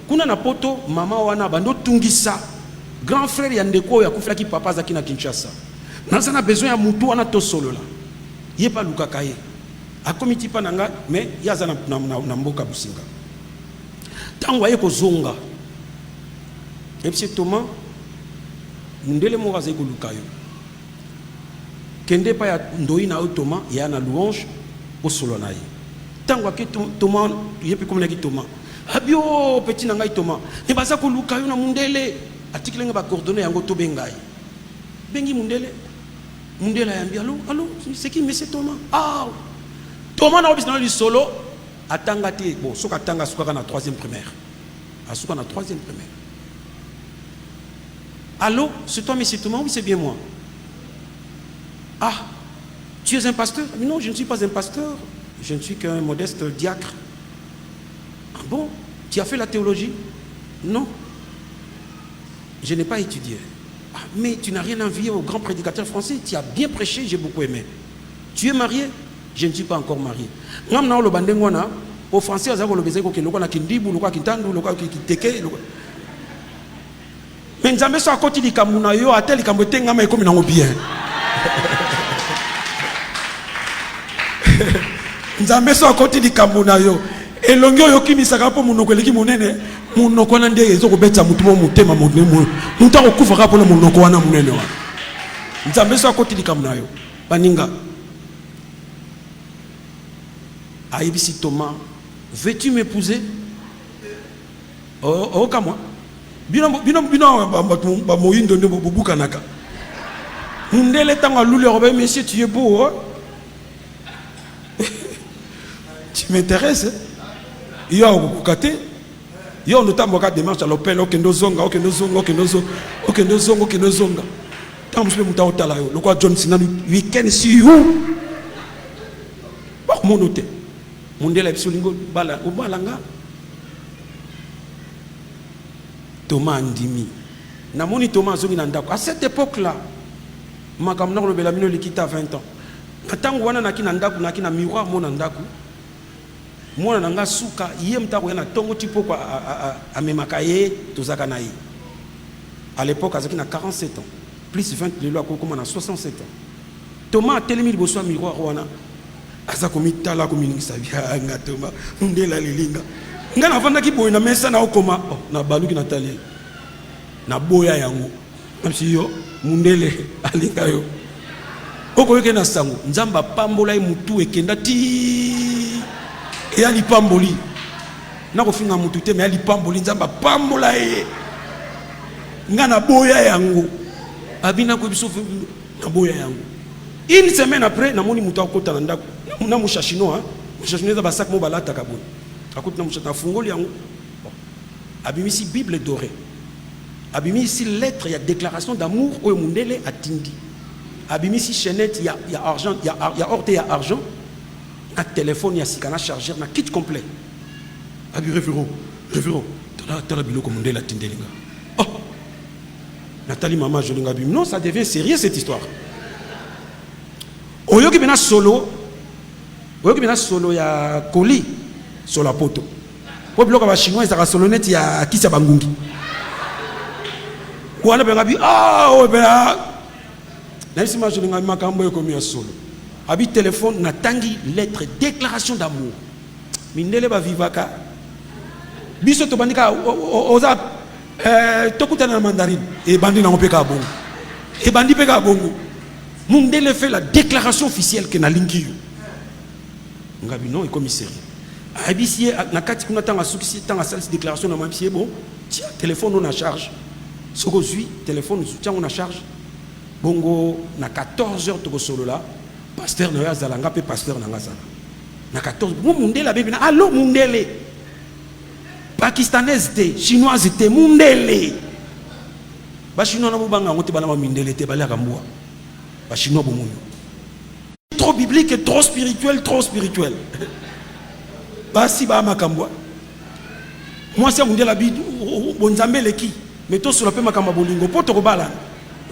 Speaker 2: kuna na poto mama wana bando tungisa grand frère ya ndeko ya kuflaki papa zaki na Kinshasa nasa na besoin ya mutu wana to solo la ye pa luka kaye akomiti pa nanga mais yaza na mboka businga tango aye ko zonga et puis Thomas Mondele mo raze ko luka yo kende pa ya ndoi na Thomas ya na louange au solo na ye tango ke Thomas yepi comme na ki Thomas abio petit na ngai Thomas e baza ko luka yo na Mondele atikile nga ba coordonner yango to bengai bengi Mondele yambi allo c'est qui monsieur Thomas Thomas na obisna li solo atanga te bon soka tanga soka na 3e primaire asuka na 3e primaire allô c'est toi monsieur Thomas? Oui c'est bien moi. Tu es un pasteur? Non, je ne suis pas un pasteur. Je ne suis qu'un modeste diacre. Ah bon? Tu as fait la théologie? Non. Je n'ai pas étudié. Mais tu n'as rien envié au grand prédicateur français. Tu as bien prêché, j'ai beaucoup aimé. Tu es marié? Je ne suis pas encore marié. Au français, mais nzambe so akoti likambo na yo ate likambo etengama ekomi nango bien. Nzambe so akoti likambo na yo elongi oyo kimisaka po munoko eleki monene munoko wana nde ezokobetsa mutu mo mutema monene mutu akokufaka po na munoko wana monene wana. Nzambe so akoti likambo na yo baninga ayebisi Thomas, veux-tu m'épouser? Oh comme moi. Bino ba moyindo nde bobuka naka. Mondele tanga lule robe monsieur tu es beau hein? Tu m'intéresses? Yo okukate. Yo notamment ka démarche à l'hôpital okendo zonga. Tant muspe muta otala yo. Lokwa John Cena weekend si you. Ba monote. Mondele bisolingo bala obalanga. Thomas Ndimi. Namoni Thomas zongi na ndako. À cette époque-là, makamna ko belamino likita 20 ans. Katango wana na kina ndako na kina miroir mona ndako. Mona nanga suka yé mtako yana tongo tipo kwa amemaka ye tozaka na ye. À l'époque azaki na 47 ans. Plus 20 lelo akoko na 67 ans. Thomas telemi liboso miroir wana. Aza komitala kominingisa bia nga Thomas. Ndela lilinga. Nga na vanda ki boy na mesa na okoma na baluki na talie na boya yango même si yo Mondele alinga yo oko yeke na sango nzamba pambola e mutu ekenda ti e ali pamboli na ko finga mutu te mais ali pamboli nzamba pambola e nga na boya yango abina ko biso na boya yango une semaine après na moni mutu akota na ndako na mushashino mushashino za basak mo balata kaboni akoti na mushata fungoli yango abimisi Bible dorée abimisi lettre il y a déclaration d'amour au Mondele atindi abimisi chaînette il y a argent il y a orte il y a argent na téléphone il y a sikana chargeur na kit complet abi révérend tala biloko Mondele atindelinga Nathalie maman jolinga bim non ça devient sérieux cette histoire oyoki bena solo Vous voyez que solo ya colis sur la poto. Pour bloquer les Chinois, ils ont solo net ya qui s'est bangungi. Ou on a bien dit ah ouais ben là si moi je n'ai pas cambo comme un solo. Abi téléphone na tangi lettre déclaration d'amour. Mindele ba vivaka. Biso to bandika oza tokuta na mandarine et bandi na opeka bongo. Et bandi peka bongo. Mindele fait la déclaration officielle que na linki. Ngabi non et commissaire. Abisi na kati kuna tanga suki tanga salle déclaration na mampié bon. Tiens téléphone on a charge. Soko suis téléphone soutien on a charge. Bongo na 14h to solo là. Pasteur na yazalanga pe pasteur na ngazala. Na 14 mundele bébé na allo mundele. Pakistanaise te, chinoise te mundele. Ba chinois na bobanga ngote bana mindele te balaka mbwa. Ba chinois bo munyo. Trop biblique et trop spirituel, trop spirituel. Basi ba makambwa. Moi c'est mundele bi bonzambe leki. Mais to sur la pe makamba bolingo poto ko bala.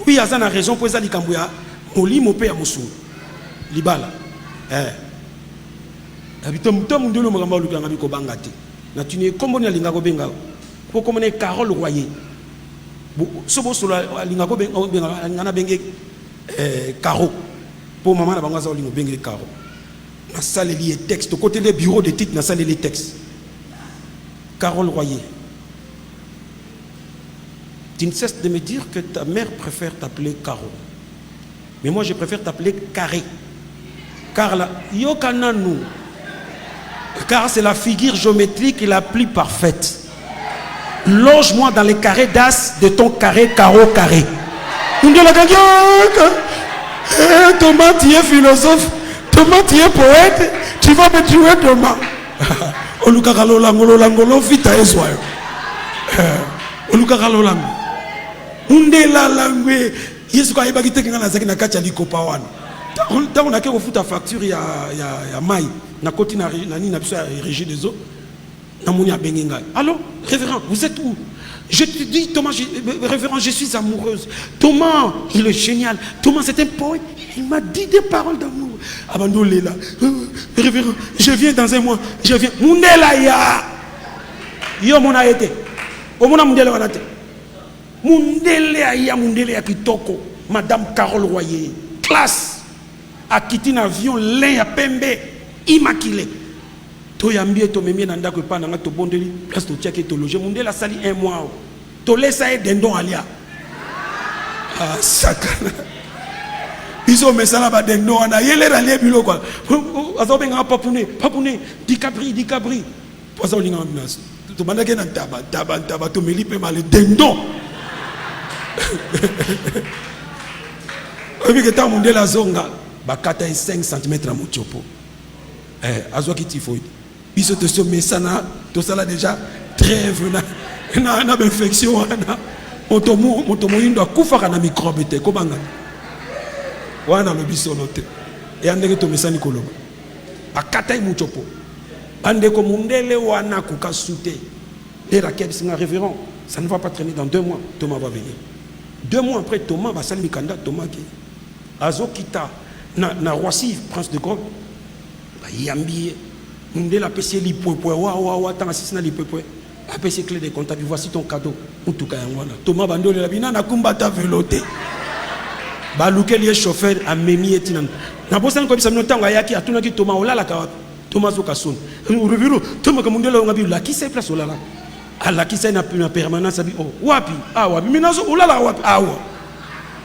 Speaker 2: Oui azana raison pour ça likambo ya molimo pe ya musungu. Libala. Habitam tam ndelo makamba lukanga bi ko bangati. Na tu ne comme on a linga ko benga. Ko comme ne Carole Royer. Sobo sur la linga ko benga ngana benge Caro. Pour maman na banga za linga benge Caro. Na salle li texte côté des bureaux de titres na salle les textes. Carole Royer. Tu ne cesses de me dire que ta mère préfère t'appeler Caro. Mais moi je préfère t'appeler Carré. Car là, Yokananu. Car c'est la figure géométrique la plus parfaite. Loge-moi dans les carrés d'as de ton carré, carreau, carré. Thomas, tu es philosophe. Thomas, tu es poète. Tu vas me tuer Thomas. Olukakalolangololangolo vita ezwayo. Olukakalolangolo. Undela langwe. Yesu kwa ibaki tekinga na zaki na kacha likopa wana. Tant on a qu'à refuta facture il y a maille na côté na ni na biso régie des eaux na monia benginga. Alors révérend, vous êtes où? Je te dis Thomas, révérend, je suis amoureuse. Thomas, il est génial. Thomas c'est un poète. Il m'a dit des paroles d'amour. Abandonné là. Révérend, je viens dans un mois. Je viens. Mundela ya. Yo mona été. O mona mundela wanate. Mundela ya mundela kitoko. Madame Carole Royer. Classe. A quitté un avion, l'un à pembe, immaculé. To yambie to memie nanda ko pa nanga to bondeli place to tiake to loger munde la sali un mois. To laissa e dendon alia. Ah sakana. Iso mesala ba dendon ana yele ralie bilo quoi. Azo benga papune dicabri. Poza olinga ambulance. To bandake na taba to meli pe mal dendon. Obi que ta munde la zonga. Bakata 5 cm à Moutiopo. Azo qui typhoïde. Biso te sommet sana, to sala déjà trêve na infection na. Motomo indo akufa na microbe te ko banga. Wana lo biso note. Et andeke to mesani koloba. Bakata Moutiopo. Ande ko mundele wana kuka sute. Et la keb singa révérend, ça ne va pas traîner dans 2 mois. Thomas va venir. 2 mois après Thomas va sali mikanda Thomas qui Azo kita na Roissy, Prince de Gaulle, yambi, mundé la PC li poe wa tant assistant li poe. La PC clé de comptable, voici ton cadeau. Mutuka yangwana. Thomas Bandole la bina na kumbata veloté. Ba luke li chauffeur a memi etinan. Na bosa ko bisa minota ngayaki atuna ki Thomas olala ka Thomas Okason. Reviro Thomas ka mundele ngabi la ki c'est place olala. Ala ki c'est na permanence abi oh wapi ah wapi minazo olala wapi ah wa.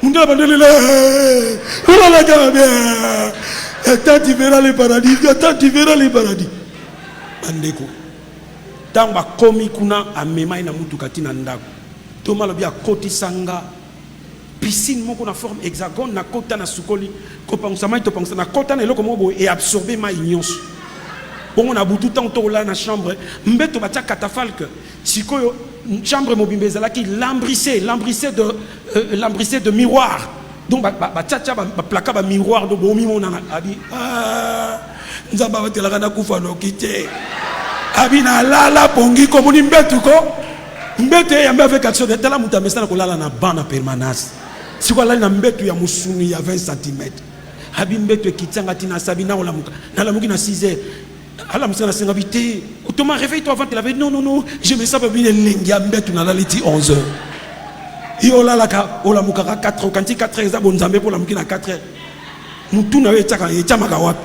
Speaker 2: Mundele Bandole la olala ka bien. Attends, tu verras le paradis. Attends, tu verras le paradis. Andeko. Tamba komi kuna amema ina mutu katina ndako. Thomas lobia koti sanga. Piscine moko na forme hexagone na kota na sukoli. Kopangsa mai to pangsa na kota na eloko mobo et absorber mai nyonso. Bongo na butu tanto là na chambre. Mbeto batia catafalque. Sikoyo chambre mobimbe zalaki lambrissé de miroir. Donc tchatcha plaka ba miroir de bomi mon abi ah nzamba batela na kufa no kite abi na lala pongi ko moni mbetu ko mbete ya mbe avec action de tela muta mesana ko lala na bana permanence siko lala na mbetu ya musuni ya 20 cm Habimbeto kitanga tina sabina olamuka. Na lamuki na 6h. Allah me na singabité. Thomas réveille-toi avant, il avait non, je me sens pas bien lengia mbetu na laliti 11h. Iola la ka olamuka 4h quand il 4h za bonzambe pour lamuki na 4h. Mutu na we tsaka ye tsama ka wapi.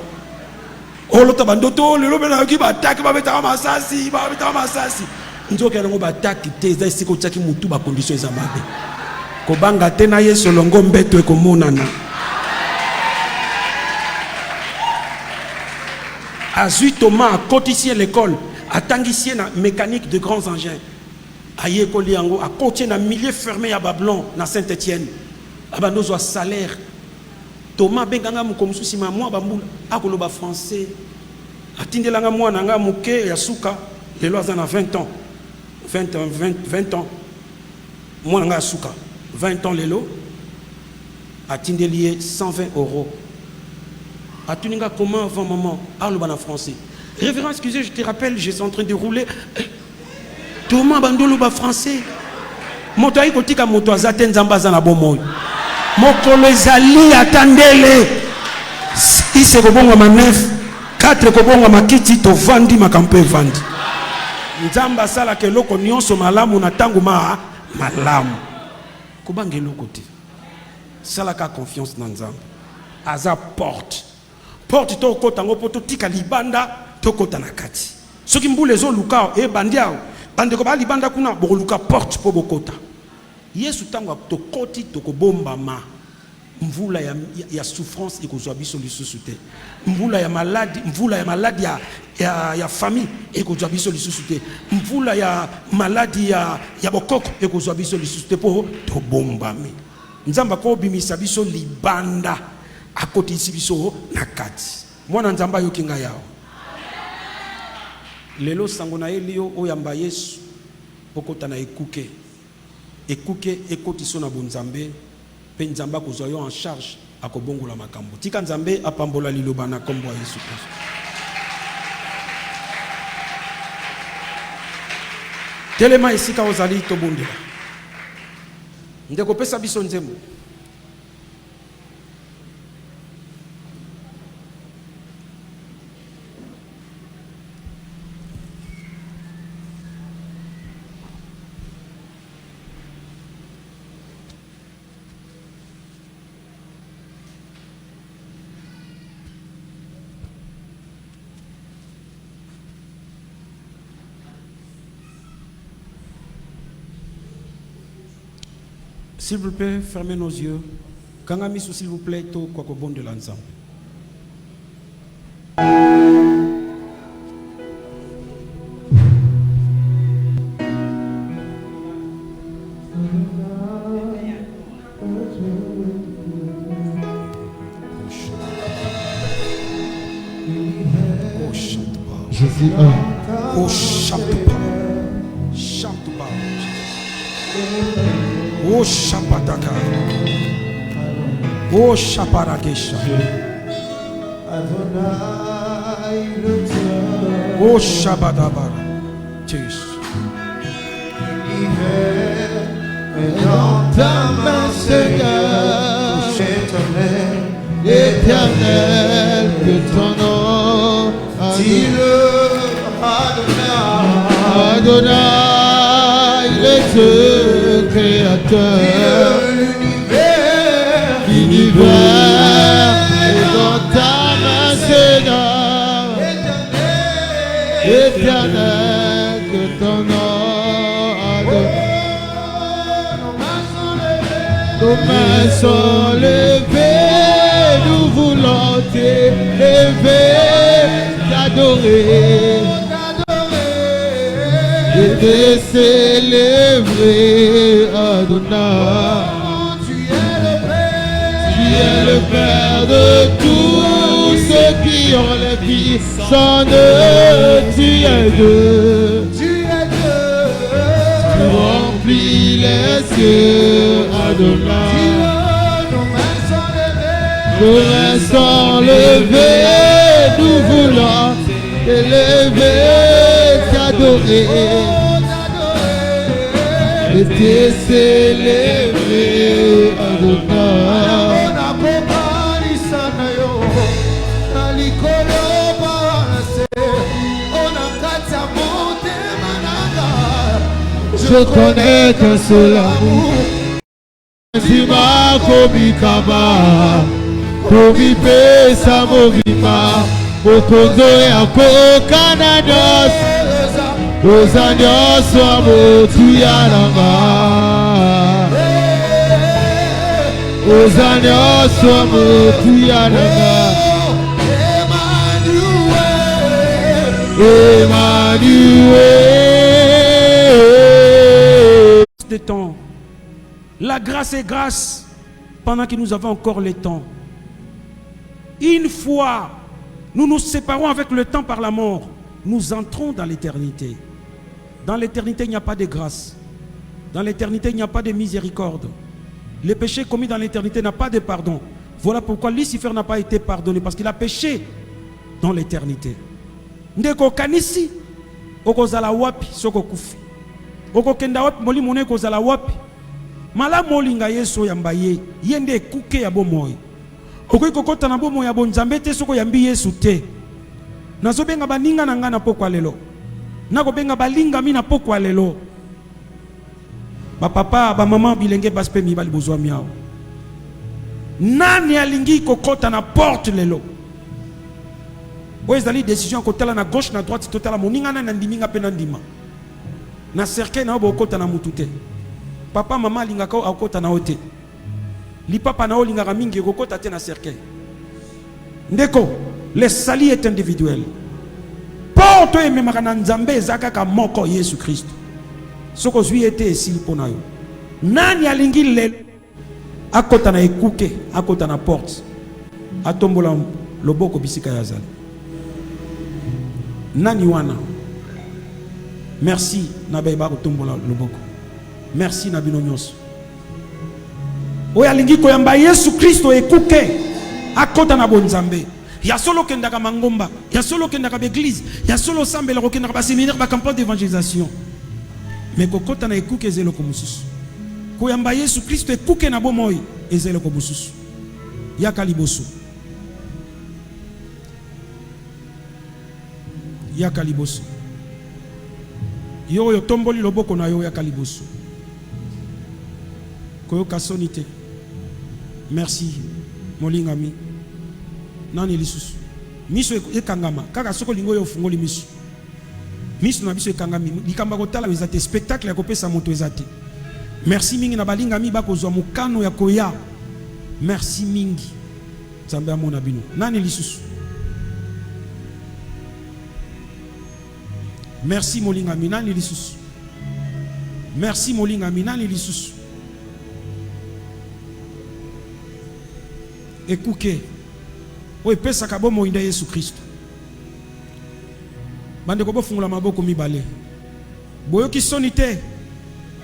Speaker 2: Olota bandoto lelo bena ki ba attaque ba beta masasi, ba beta masasi. Nzoka ngo ba attaque te za siko tsaki mutu ba condition za mabe. Ko banga te na yeso longo mbetu ko monana. Azui Thomas a cotisé l'école, a tangissié la mécanique de grands engins. Aye Koliango a cotisé na milieu fermé à Babylon, na Saint-Étienne. Abanozo a salaire. Thomas benganga mukomsu sima moi bambula akoloba français. Atindelanga moi nanga muke ya suka lelo azana 20 ans. 20 ans. Moi nanga suka 20 ans lelo. Atindelié 120 €. Atuninga comment avant maman alobana français. Révérend, excusez, je te rappelle, je suis en train de rouler. Thomas bandolo ba français. Moto ay kotika moto azaten zambaza na bomoy. Mokolo ezali atandele. Ise kobonga ma 9, 4 kobonga makiti to vandi makampe vandi. Nzamba sala ke loko nyonso malamu na tangu malamu. Kobange loko te. Sala ka confiance na nzamba. Aza porte. Porte to kota ngo poto tika libanda to kota na kati. Soki mbule zo luka e bandiao. Bande ko ba libanda kuna bo luka porte po bokota. Yesu tango to koti to ko bomba ma. Mvula ya souffrance et kozwa biso lisusu te. Mvula ya maladie ya famille et kozwa biso lisusu te. Mvula ya maladie ya bokoko et kozwa biso lisusu te po to bomba me. Nzamba ko bimisa biso libanda akoti isi biso na kati. Mwana nzamba yokinga yao. Lelo sango na elio oyamba Yesu okota na ekuke. Ekuke ekoti so na bonzambe. Pe nzamba kozwa yo en charge akobongola makambo. Tika nzambe apambola liloba na kombo ya Yesu Kristo. Telema esika ozali to bondela. Ndeko pesa biso nzembo. S'il vous plaît, fermez nos yeux. Kangamisu, s'il vous plaît, to quoi bon de l'ensemble.
Speaker 3: Jésus 1.
Speaker 2: Oh, chante pas. Chante pas. Oh, chapataka. Oh, chaparakesha. Oh, shabadabara. Jesus.
Speaker 3: Dans ta main, Seigneur, éternel, que ton nom Adonai, le Dieu créateur, l'univers est dans ta main, Seigneur, éternel, que ton nom Adonai. Nos mains sont levées, nous voulons t'élever, t'adorer, et te célébrer, Adonai. Tu es le Père de tous ceux qui ont la vie sans eux, tu es Dieu. Tu remplis les cieux, Adonai. Nos mains sont levées, nous voulons t'élever, t'adorer, et te célébrer, Adonai. je connais qu'un seul amour. Zima komikaba, komipesa movima, mokonzo yako kanados, ozanyoso amotu yananga, ozanyoso amotu yananga. Emmanuel.
Speaker 2: Des temps. La grâce est grâce pendant que nous avons encore le temps. Une fois nous nous séparons avec le temps par la mort, nous entrons dans l'éternité. Dans l'éternité, il n'y a pas de grâce. Dans l'éternité, il n'y a pas de miséricorde. Le péché commis dans l'éternité n'a pas de pardon. Voilà pourquoi Lucifer n'a pas été pardonné, parce qu'il a péché dans l'éternité. Ndeko kanisi okozala wapi soko kufi okokenda wapi moli mone kozala wapi mala molinga yeso yambaye yende kuke ya bomoy okoki kokota na bomoy ya bonzambe te soko yambi yesu te nazobenga baninga na nga na pokwa lelo nakobenga balinga mi na pokwa lelo bapapa bamama bilenge baspe mibali bozwa miao nani alingi kokota na porte lelo oyo ezali décision kotala na gauche na droite totala moninga na ndiminga pe na ndima na cercle na bokota na mutu te papa mama alingaka akota na ote lipapa na olingaka mingi kokota te na cercle ndeko le sali est individuel porte ememaka na nzambe ezaka ka moko Yesu Kristo soko zwi ete esili pona yo nani alingi lelo akota na ekuke akota na porte atombola loboko bisika ya zali nani wana merci na beba kotombola loboko merci na bino nyonso oya lingi koyamba Yesu Kristo ekuke akota na bonzambe ya solo kendaka mangomba ya solo kendaka l'église ya solo sambela kokendaka ba séminaire ba campagne d'évangélisation mais kokota na ekuke zelo ko mususu koyamba Yesu Kristo ekuke na bomoyi ezelo ko mususu ya kaliboso ya kaliboso yo tomboli loboko na yo ya kaliboso koyo kasonite merci molingami nani lisusu miso ekangama kaka soko lingo yo fungoli miso miso na biso ekangami likamba kotala ezate spectacle ya kopesa moto ezate merci mingi na balingami bakozwa mukano ya koya merci mingi nzambe amona bino nani lisusu merci molinga minani lisusu merci molinga minani lisusu ekuke o epesaka bomoyi nde Yesu Kristo bandeko bofungula maboko mibale boyoki soni te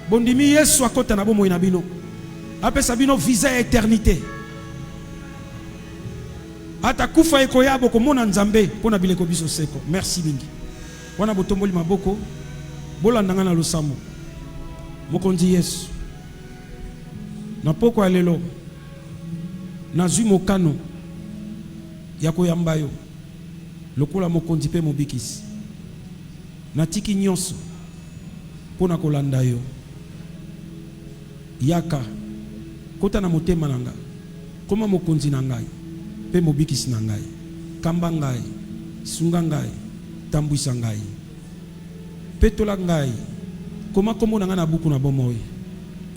Speaker 2: bondimi Yesu akota na bomoyi na bino apesa bino visa ya éternité ata kufa ekoya bokomona nzambe mpona bileko biso seko merci mingi wana botomboli maboko bolandanga na losambo mokonzi Yesu na poko ya lelo nazwi mokano ya koyamba yo lokola mokonzi pe mobikisi natiki nyonso mpona kolanda yo yaka kota na motema na ngai koma mokonzi na ngai pe mobikisi na ngai kamba ngai sunga ngai tambwisa ngai petola ngai koma kombo na ngai na buku na bomoyi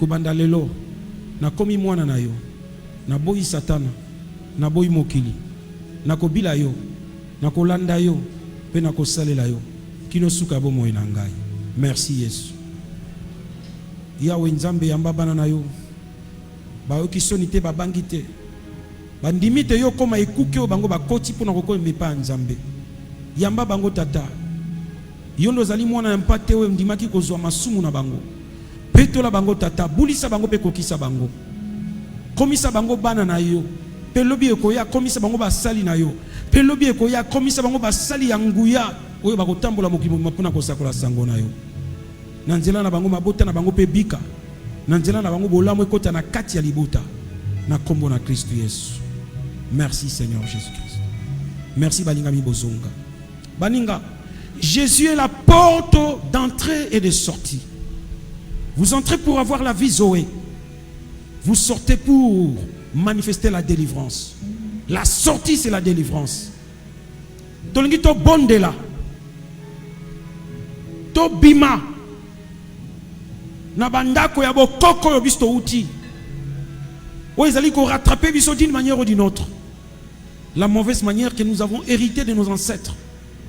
Speaker 2: kobanda lelo nakomi mwana na yo naboyi satana naboyi mokili nakobila yo nakolanda yo pe nakosalela yo kino suka bomoyi na ngai merci Yesu yawe nzambe yamba bana na yo bayoki soni te babangi te bandimi te yo koma ekuke o bango bakoti mpona kokoma epa nzambe yamba bango tata yondo zali mwana ya mpate we ndimaki kozwa masumu na bango petola bango tata bulisa bango pe kokisa bango komisa bango bana na yo pe lobi ekoya komisa bango basali na yo pe lobi ekoya komisa bango basali ya nguya oyo bakotambola mokimo mpona kosakola sango na yo na nzela na bango mabota na bango pe bika na nzela na bango bolamu ekota na kati ya libota na kombo na Kristo Yesu merci Seigneur Jésus-Christ merci baninga mi bozonga baninga Jésus est la porte d'entrée et de sortie Vous entrez pour avoir la vie Zoé. Vous sortez pour manifester la délivrance. La sortie, c'est la délivrance. Tolingi to bondela. To bima. Na bandako ya bokoko yo bisto outi. Ou ils allaient rattraper biso d'une manière ou d'une autre. La mauvaise manière que nous avons héritée de nos ancêtres.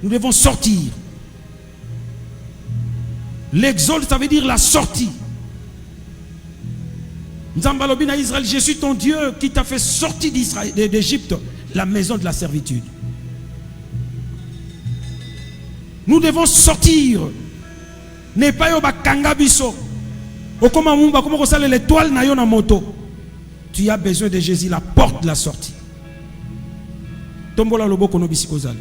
Speaker 2: Nous devons sortir. L'exode, ça veut dire la sortie. Nzambalobina Israël, je suis ton Dieu qui t'a fait sortir d'Égypte, la maison de la servitude. Nous devons sortir. Ne pas yo bakanga biso. Okoma mumba comme kosala l'étoile na yo na moto. Tu as besoin de Jésus, la porte de la sortie. Tombola loboko no bisiko zali.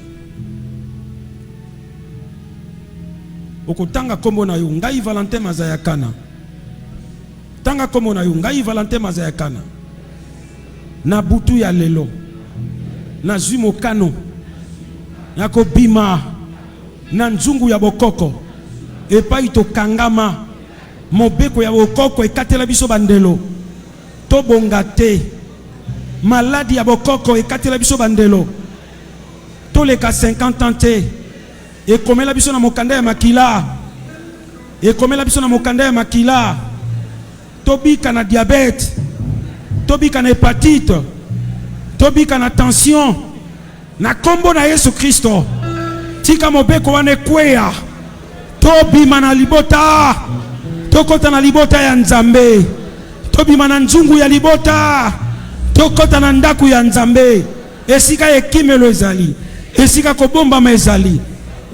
Speaker 2: Okotanga kombo na yo ngai Valentin Mazayakana. Tanga kombo na yo ngai Valentin Mazayakana. Na butu ya lelo. Na zimo kano. Na ko bima. Na nzungu ya bokoko. Epa ito kangama. Mobeko ya bokoko ekatela biso bandelo. To bongate. Maladi ya bokoko ekatela biso bandelo. To leka 50 ans te. Et comme la biso na mokanda ya makila. Et comme la biso na mokanda ya makila. Tobika na diabète. Tobika na hépatite. Tobika na tension. Na kombo na Yesu Kristo. Tika mobeko wane kwea. Tobima na libota. Tokota na libota ya Nzambe. Tobima na nzungu ya libota. Tokota na ndaku ya Nzambe. Esika ekimelo ezali. Esika kobomba mezali.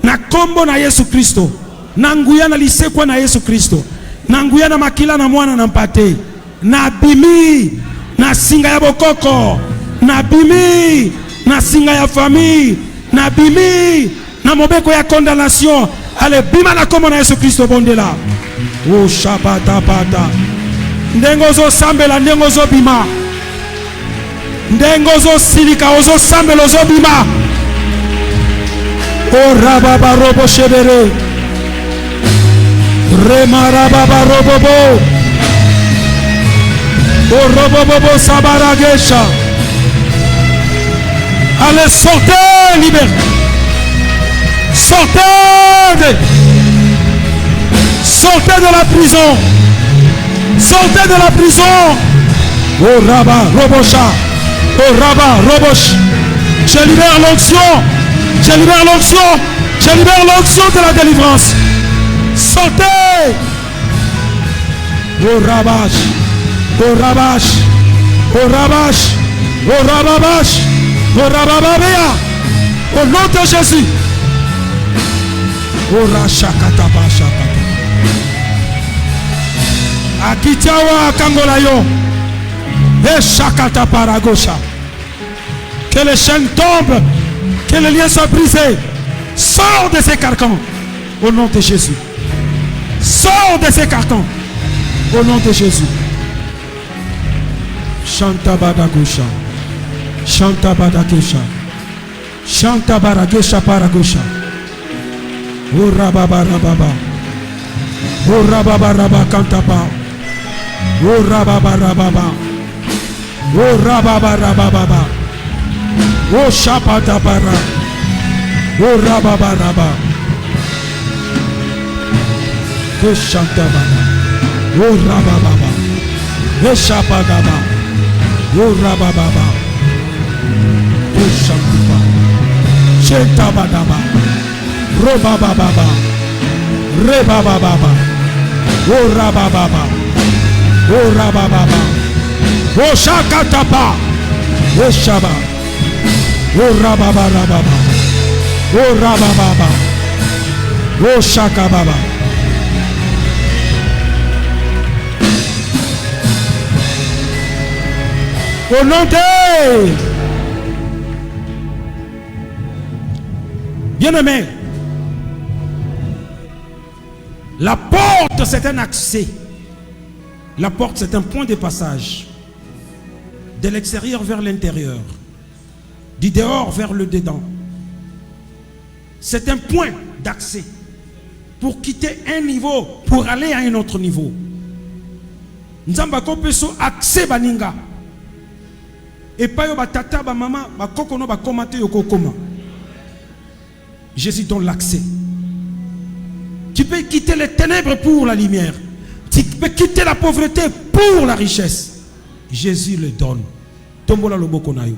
Speaker 2: Na kombo na Yesu Kristo. Na nguya na lisekwa na Yesu Kristo. Na nguya na makila na mwana na mpate. Na bimi. Na singa ya bokoko. Na bimi. Na singa ya famille. Na bimi. Na mobeko ya condamnation. Ale bima na kombo na Yesu Kristo bondela. O shabata bata. Ndengozo sambela ndengozo bima. Ndengozo silika ozo sambela ozo bima. O rababa robo shebere. Rema rababa robobo. O robobobo sabaragesha. Allez, sortez, libérez. Sortez. Sortez de la prison. Sortez de la prison. Oh Rabba, Robosha. Oh Rabba, Robosh. Je libère l'onction. Je libère l'onction. Je libère l'onction de la délivrance. Sortez. Oh Rabash. Oh Rabash. Oh Rabash. Oh Rababash. Oh Rabababea. Au nom de Jésus. Oh Rashakataba Shakata. Akitiawa Kangolayo. Et Shakata Paragosha. Que les chaînes tombent. Que les liens soient brisés. Sors de ces carcans. Au nom de Jésus. Sors de ces carcans. Au nom de Jésus. Chanta Badagosha. Chanta Badagosha. Chanta Baragesha Paragosha. O Rababa Rababa. O Rababa Rabba Kantapa. O Rababa Rababa. O Rababa Rababa. O Shapata Bara. O Rababa Rabba. O Shantababa. O Rababa. O Shapadaba. O Rababa. O Shantaba. Shetabadaba. Robababa. Rebababa. O Rababa. O Rababa. O Shakatapa. O Shaba. O Rababa Rababa. O Rababa. O Shakababa. Au nom de bien-aimé, la porte c'est un accès. La porte c'est un point de passage. De l'extérieur vers l'intérieur. Du dehors vers le dedans. C'est un point d'accès. Pour quitter un niveau, pour aller à un autre niveau. Nzamba ko peso accès baninga. Et pas yo batata ba maman ba koko no ba commenter yo kokoma. Jésus donne l'accès. Tu peux quitter les ténèbres pour la lumière. Tu peux quitter la pauvreté pour la richesse. Jésus le donne. Tombola loboko na yo.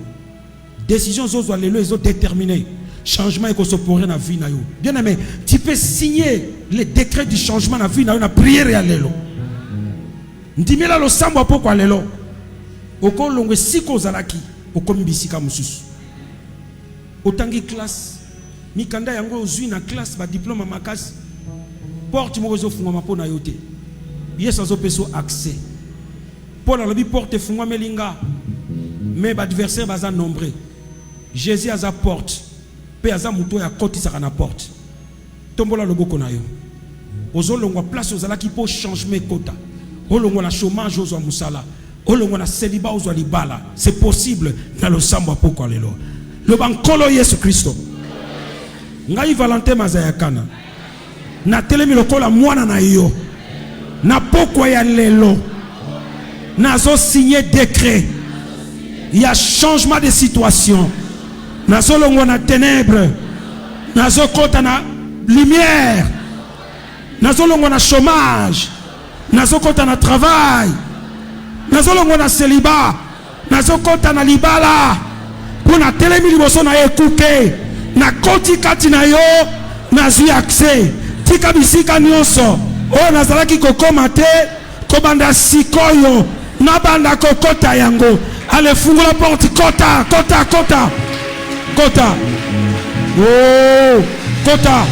Speaker 2: Décision zozo alelo ezo déterminé. Changement et qu'on se pourrait dans la vie. Bien aimé, tu peux signer les décrets du changement dans la vie. Na prière et alelo. Ndimela lo sambo poko alelo. Oko longue siko zalaki. Oko mbisika mususu. Otangi classe. Mikanda yango ozui na classe ba diplôme makasi. Porte mo zo funga mapo na yote. Yes azo peso accès. Paul a la porte funga melinga. Mais l'adversaire va nombreux. Jésus a sa porte. Pe aza muto ya koti saka na porte. Tombola loboko na yo. Ozo longwa place ozala ki po changement kota. Olongwa na chômage ozo musala. Olongwa na célibat ozo libala. C'est possible na lo samba poko lelo. Le bankolo Yesu Kristo. Ngai Valentin Mazayakana. Na telemi lokola mwana na yo. Na poko ya lelo. Na zo signé décret. Il y a changement de situation. Nazo longo na ténèbres. Nazo kota na lumière. Nazo longo na chômage. Nazo kota na travail. Nazo longo na célibat. Nazo kota na libala. Pour na telemi liboso na ekuke. Na koti kati na yo. Nazu accès. Tika bisika nyonso. O nazalaki kokoma te. Kobanda sikoyo. Nabanda kokota yango. Allez, fungula la porte. Kota, kota, kota. Kota. Oh, kota.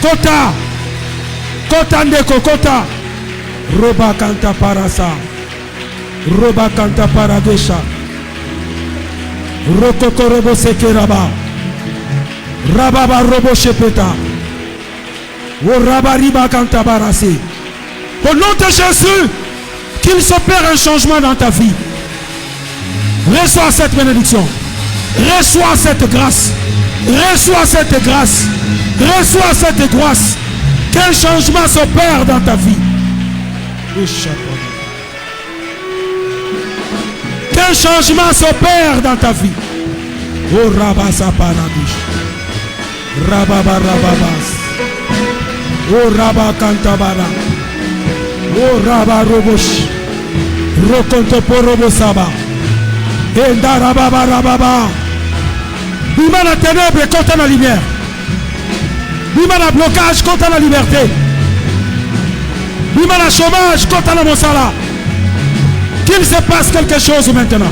Speaker 2: Kota. Kota ndeko, kota. Roba kanta parasa. Roba kanta paradesha. Rokoko robo seke raba. Rababa robo shepeta. O raba riba kanta barase. Au nom de Jésus, qu'il s'opère un changement dans ta vie. Reçois cette bénédiction. Reçois cette grâce. Reçois cette grâce. Reçois cette grâce. Quel changement s'opère dans ta vie. Quel changement s'opère dans ta vie. Oh Rabasa Paradouche. Rababa Rababas. Oh Rabba Cantabara. Oh Rabba Robosh. Rokonto Porobo Saba. Enda Rababa Rababa. Bima la ténèbre contre la lumière. Bima la blocage contre la liberté. Bima la chômage contre la monsala. Qu'il se passe quelque chose maintenant.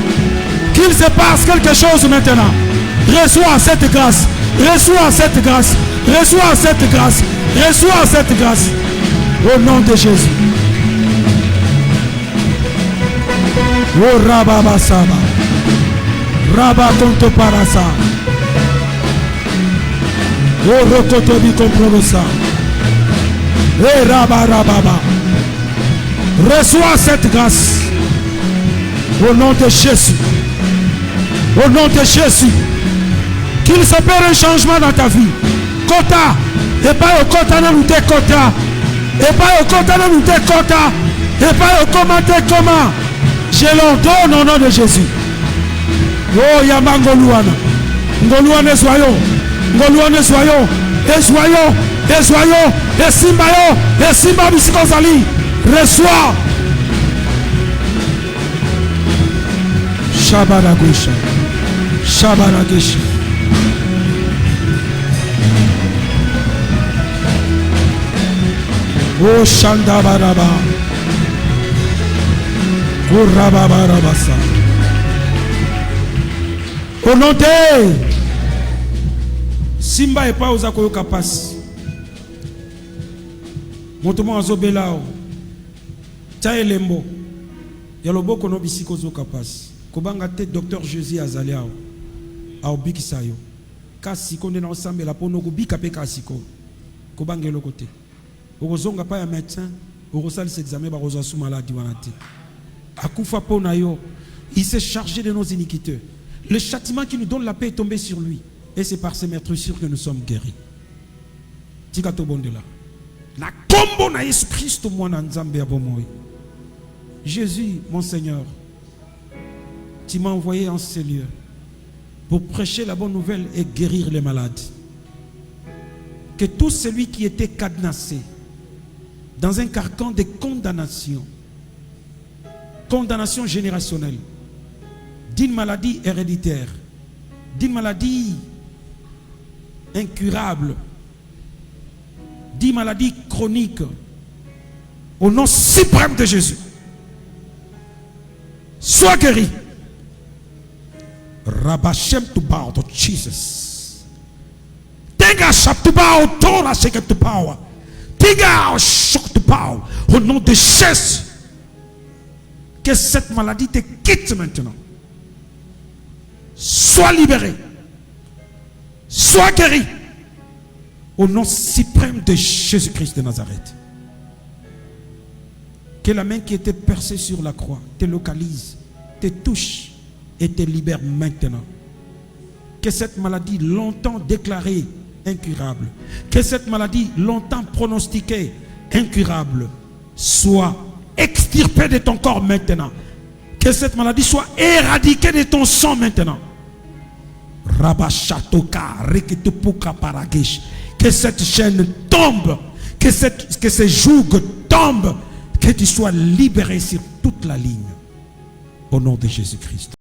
Speaker 2: Qu'il se passe quelque chose maintenant. Reçois cette grâce. Reçois cette grâce. Reçois cette grâce. Reçois cette grâce. Au nom de Jésus. Oh Rababa Saba. Rabba Konto Parasa. Oh Rokoto Bi Kompromosa. Eh Rabba Rababa. Reçois cette grâce. Au nom de Jésus. Au nom de Jésus. Qu'il s'opère un changement dans ta vie. Kota. Et pas au kota non ou kota. Et pas au kota non ou kota. Et pas au commenter comment. Je l'ordonne au nom de Jésus. Oh Yamba Ngoluana. Ngoluana soyo. Ngoluana soyo. Et soyo. Et soyo. Et simbayo. Et simba biskozali. Reçois. Shabaragusha. Shabaragish. Oh Shandabaraba. Oh Rababarabasa. Au nom de Simba et pas aux akoyo kapas. Motomo azobelao. Tae lembo. Yalobo kono bisiko zo kapas. Kobanga te docteur Jésus azaliao. Ao bikisayo. Kasi konde na osambe la pono kubika pe kasiko. Kobanga eloko te. Orozonga pa ya médecin, orosali cet examen ba roza sou maladie wana te. Akufa pona yo. Il s'est chargé de nos iniquités. Le châtiment qui nous donne la paix est tombé sur lui. Et c'est par ses meurtrissures que nous sommes guéris. Tikato bondela. La combo na Jésus Christ mwana nzambe ya bomoi. Jésus, mon Seigneur, tu m'as envoyé en ces lieux pour prêcher la bonne nouvelle et guérir les malades. Que tout celui qui était cadenassé dans un carcan de condamnation générationnelle, d'une maladie héréditaire, d'une maladie incurable, d'une maladie chronique, au nom suprême de Jésus, sois guéri. Rabashem to bow to Jesus. Tenga shap to bow, Torah shake to power. Tenga shock to power. Au nom de Jésus, que cette maladie te quitte maintenant. Sois libéré. Sois guéri. Au nom suprême de Jésus-Christ de Nazareth. Que la main qui était percée sur la croix te localise, te touche et te libère maintenant. Que cette maladie longtemps déclarée incurable, que cette maladie longtemps pronostiquée incurable, soit extirpée de ton corps maintenant. Que cette maladie soit éradiquée de ton sang maintenant. Que cette chaîne tombe, que ce joug tombe, que tu sois libéré sur toute la ligne. Au nom de Jésus-Christ.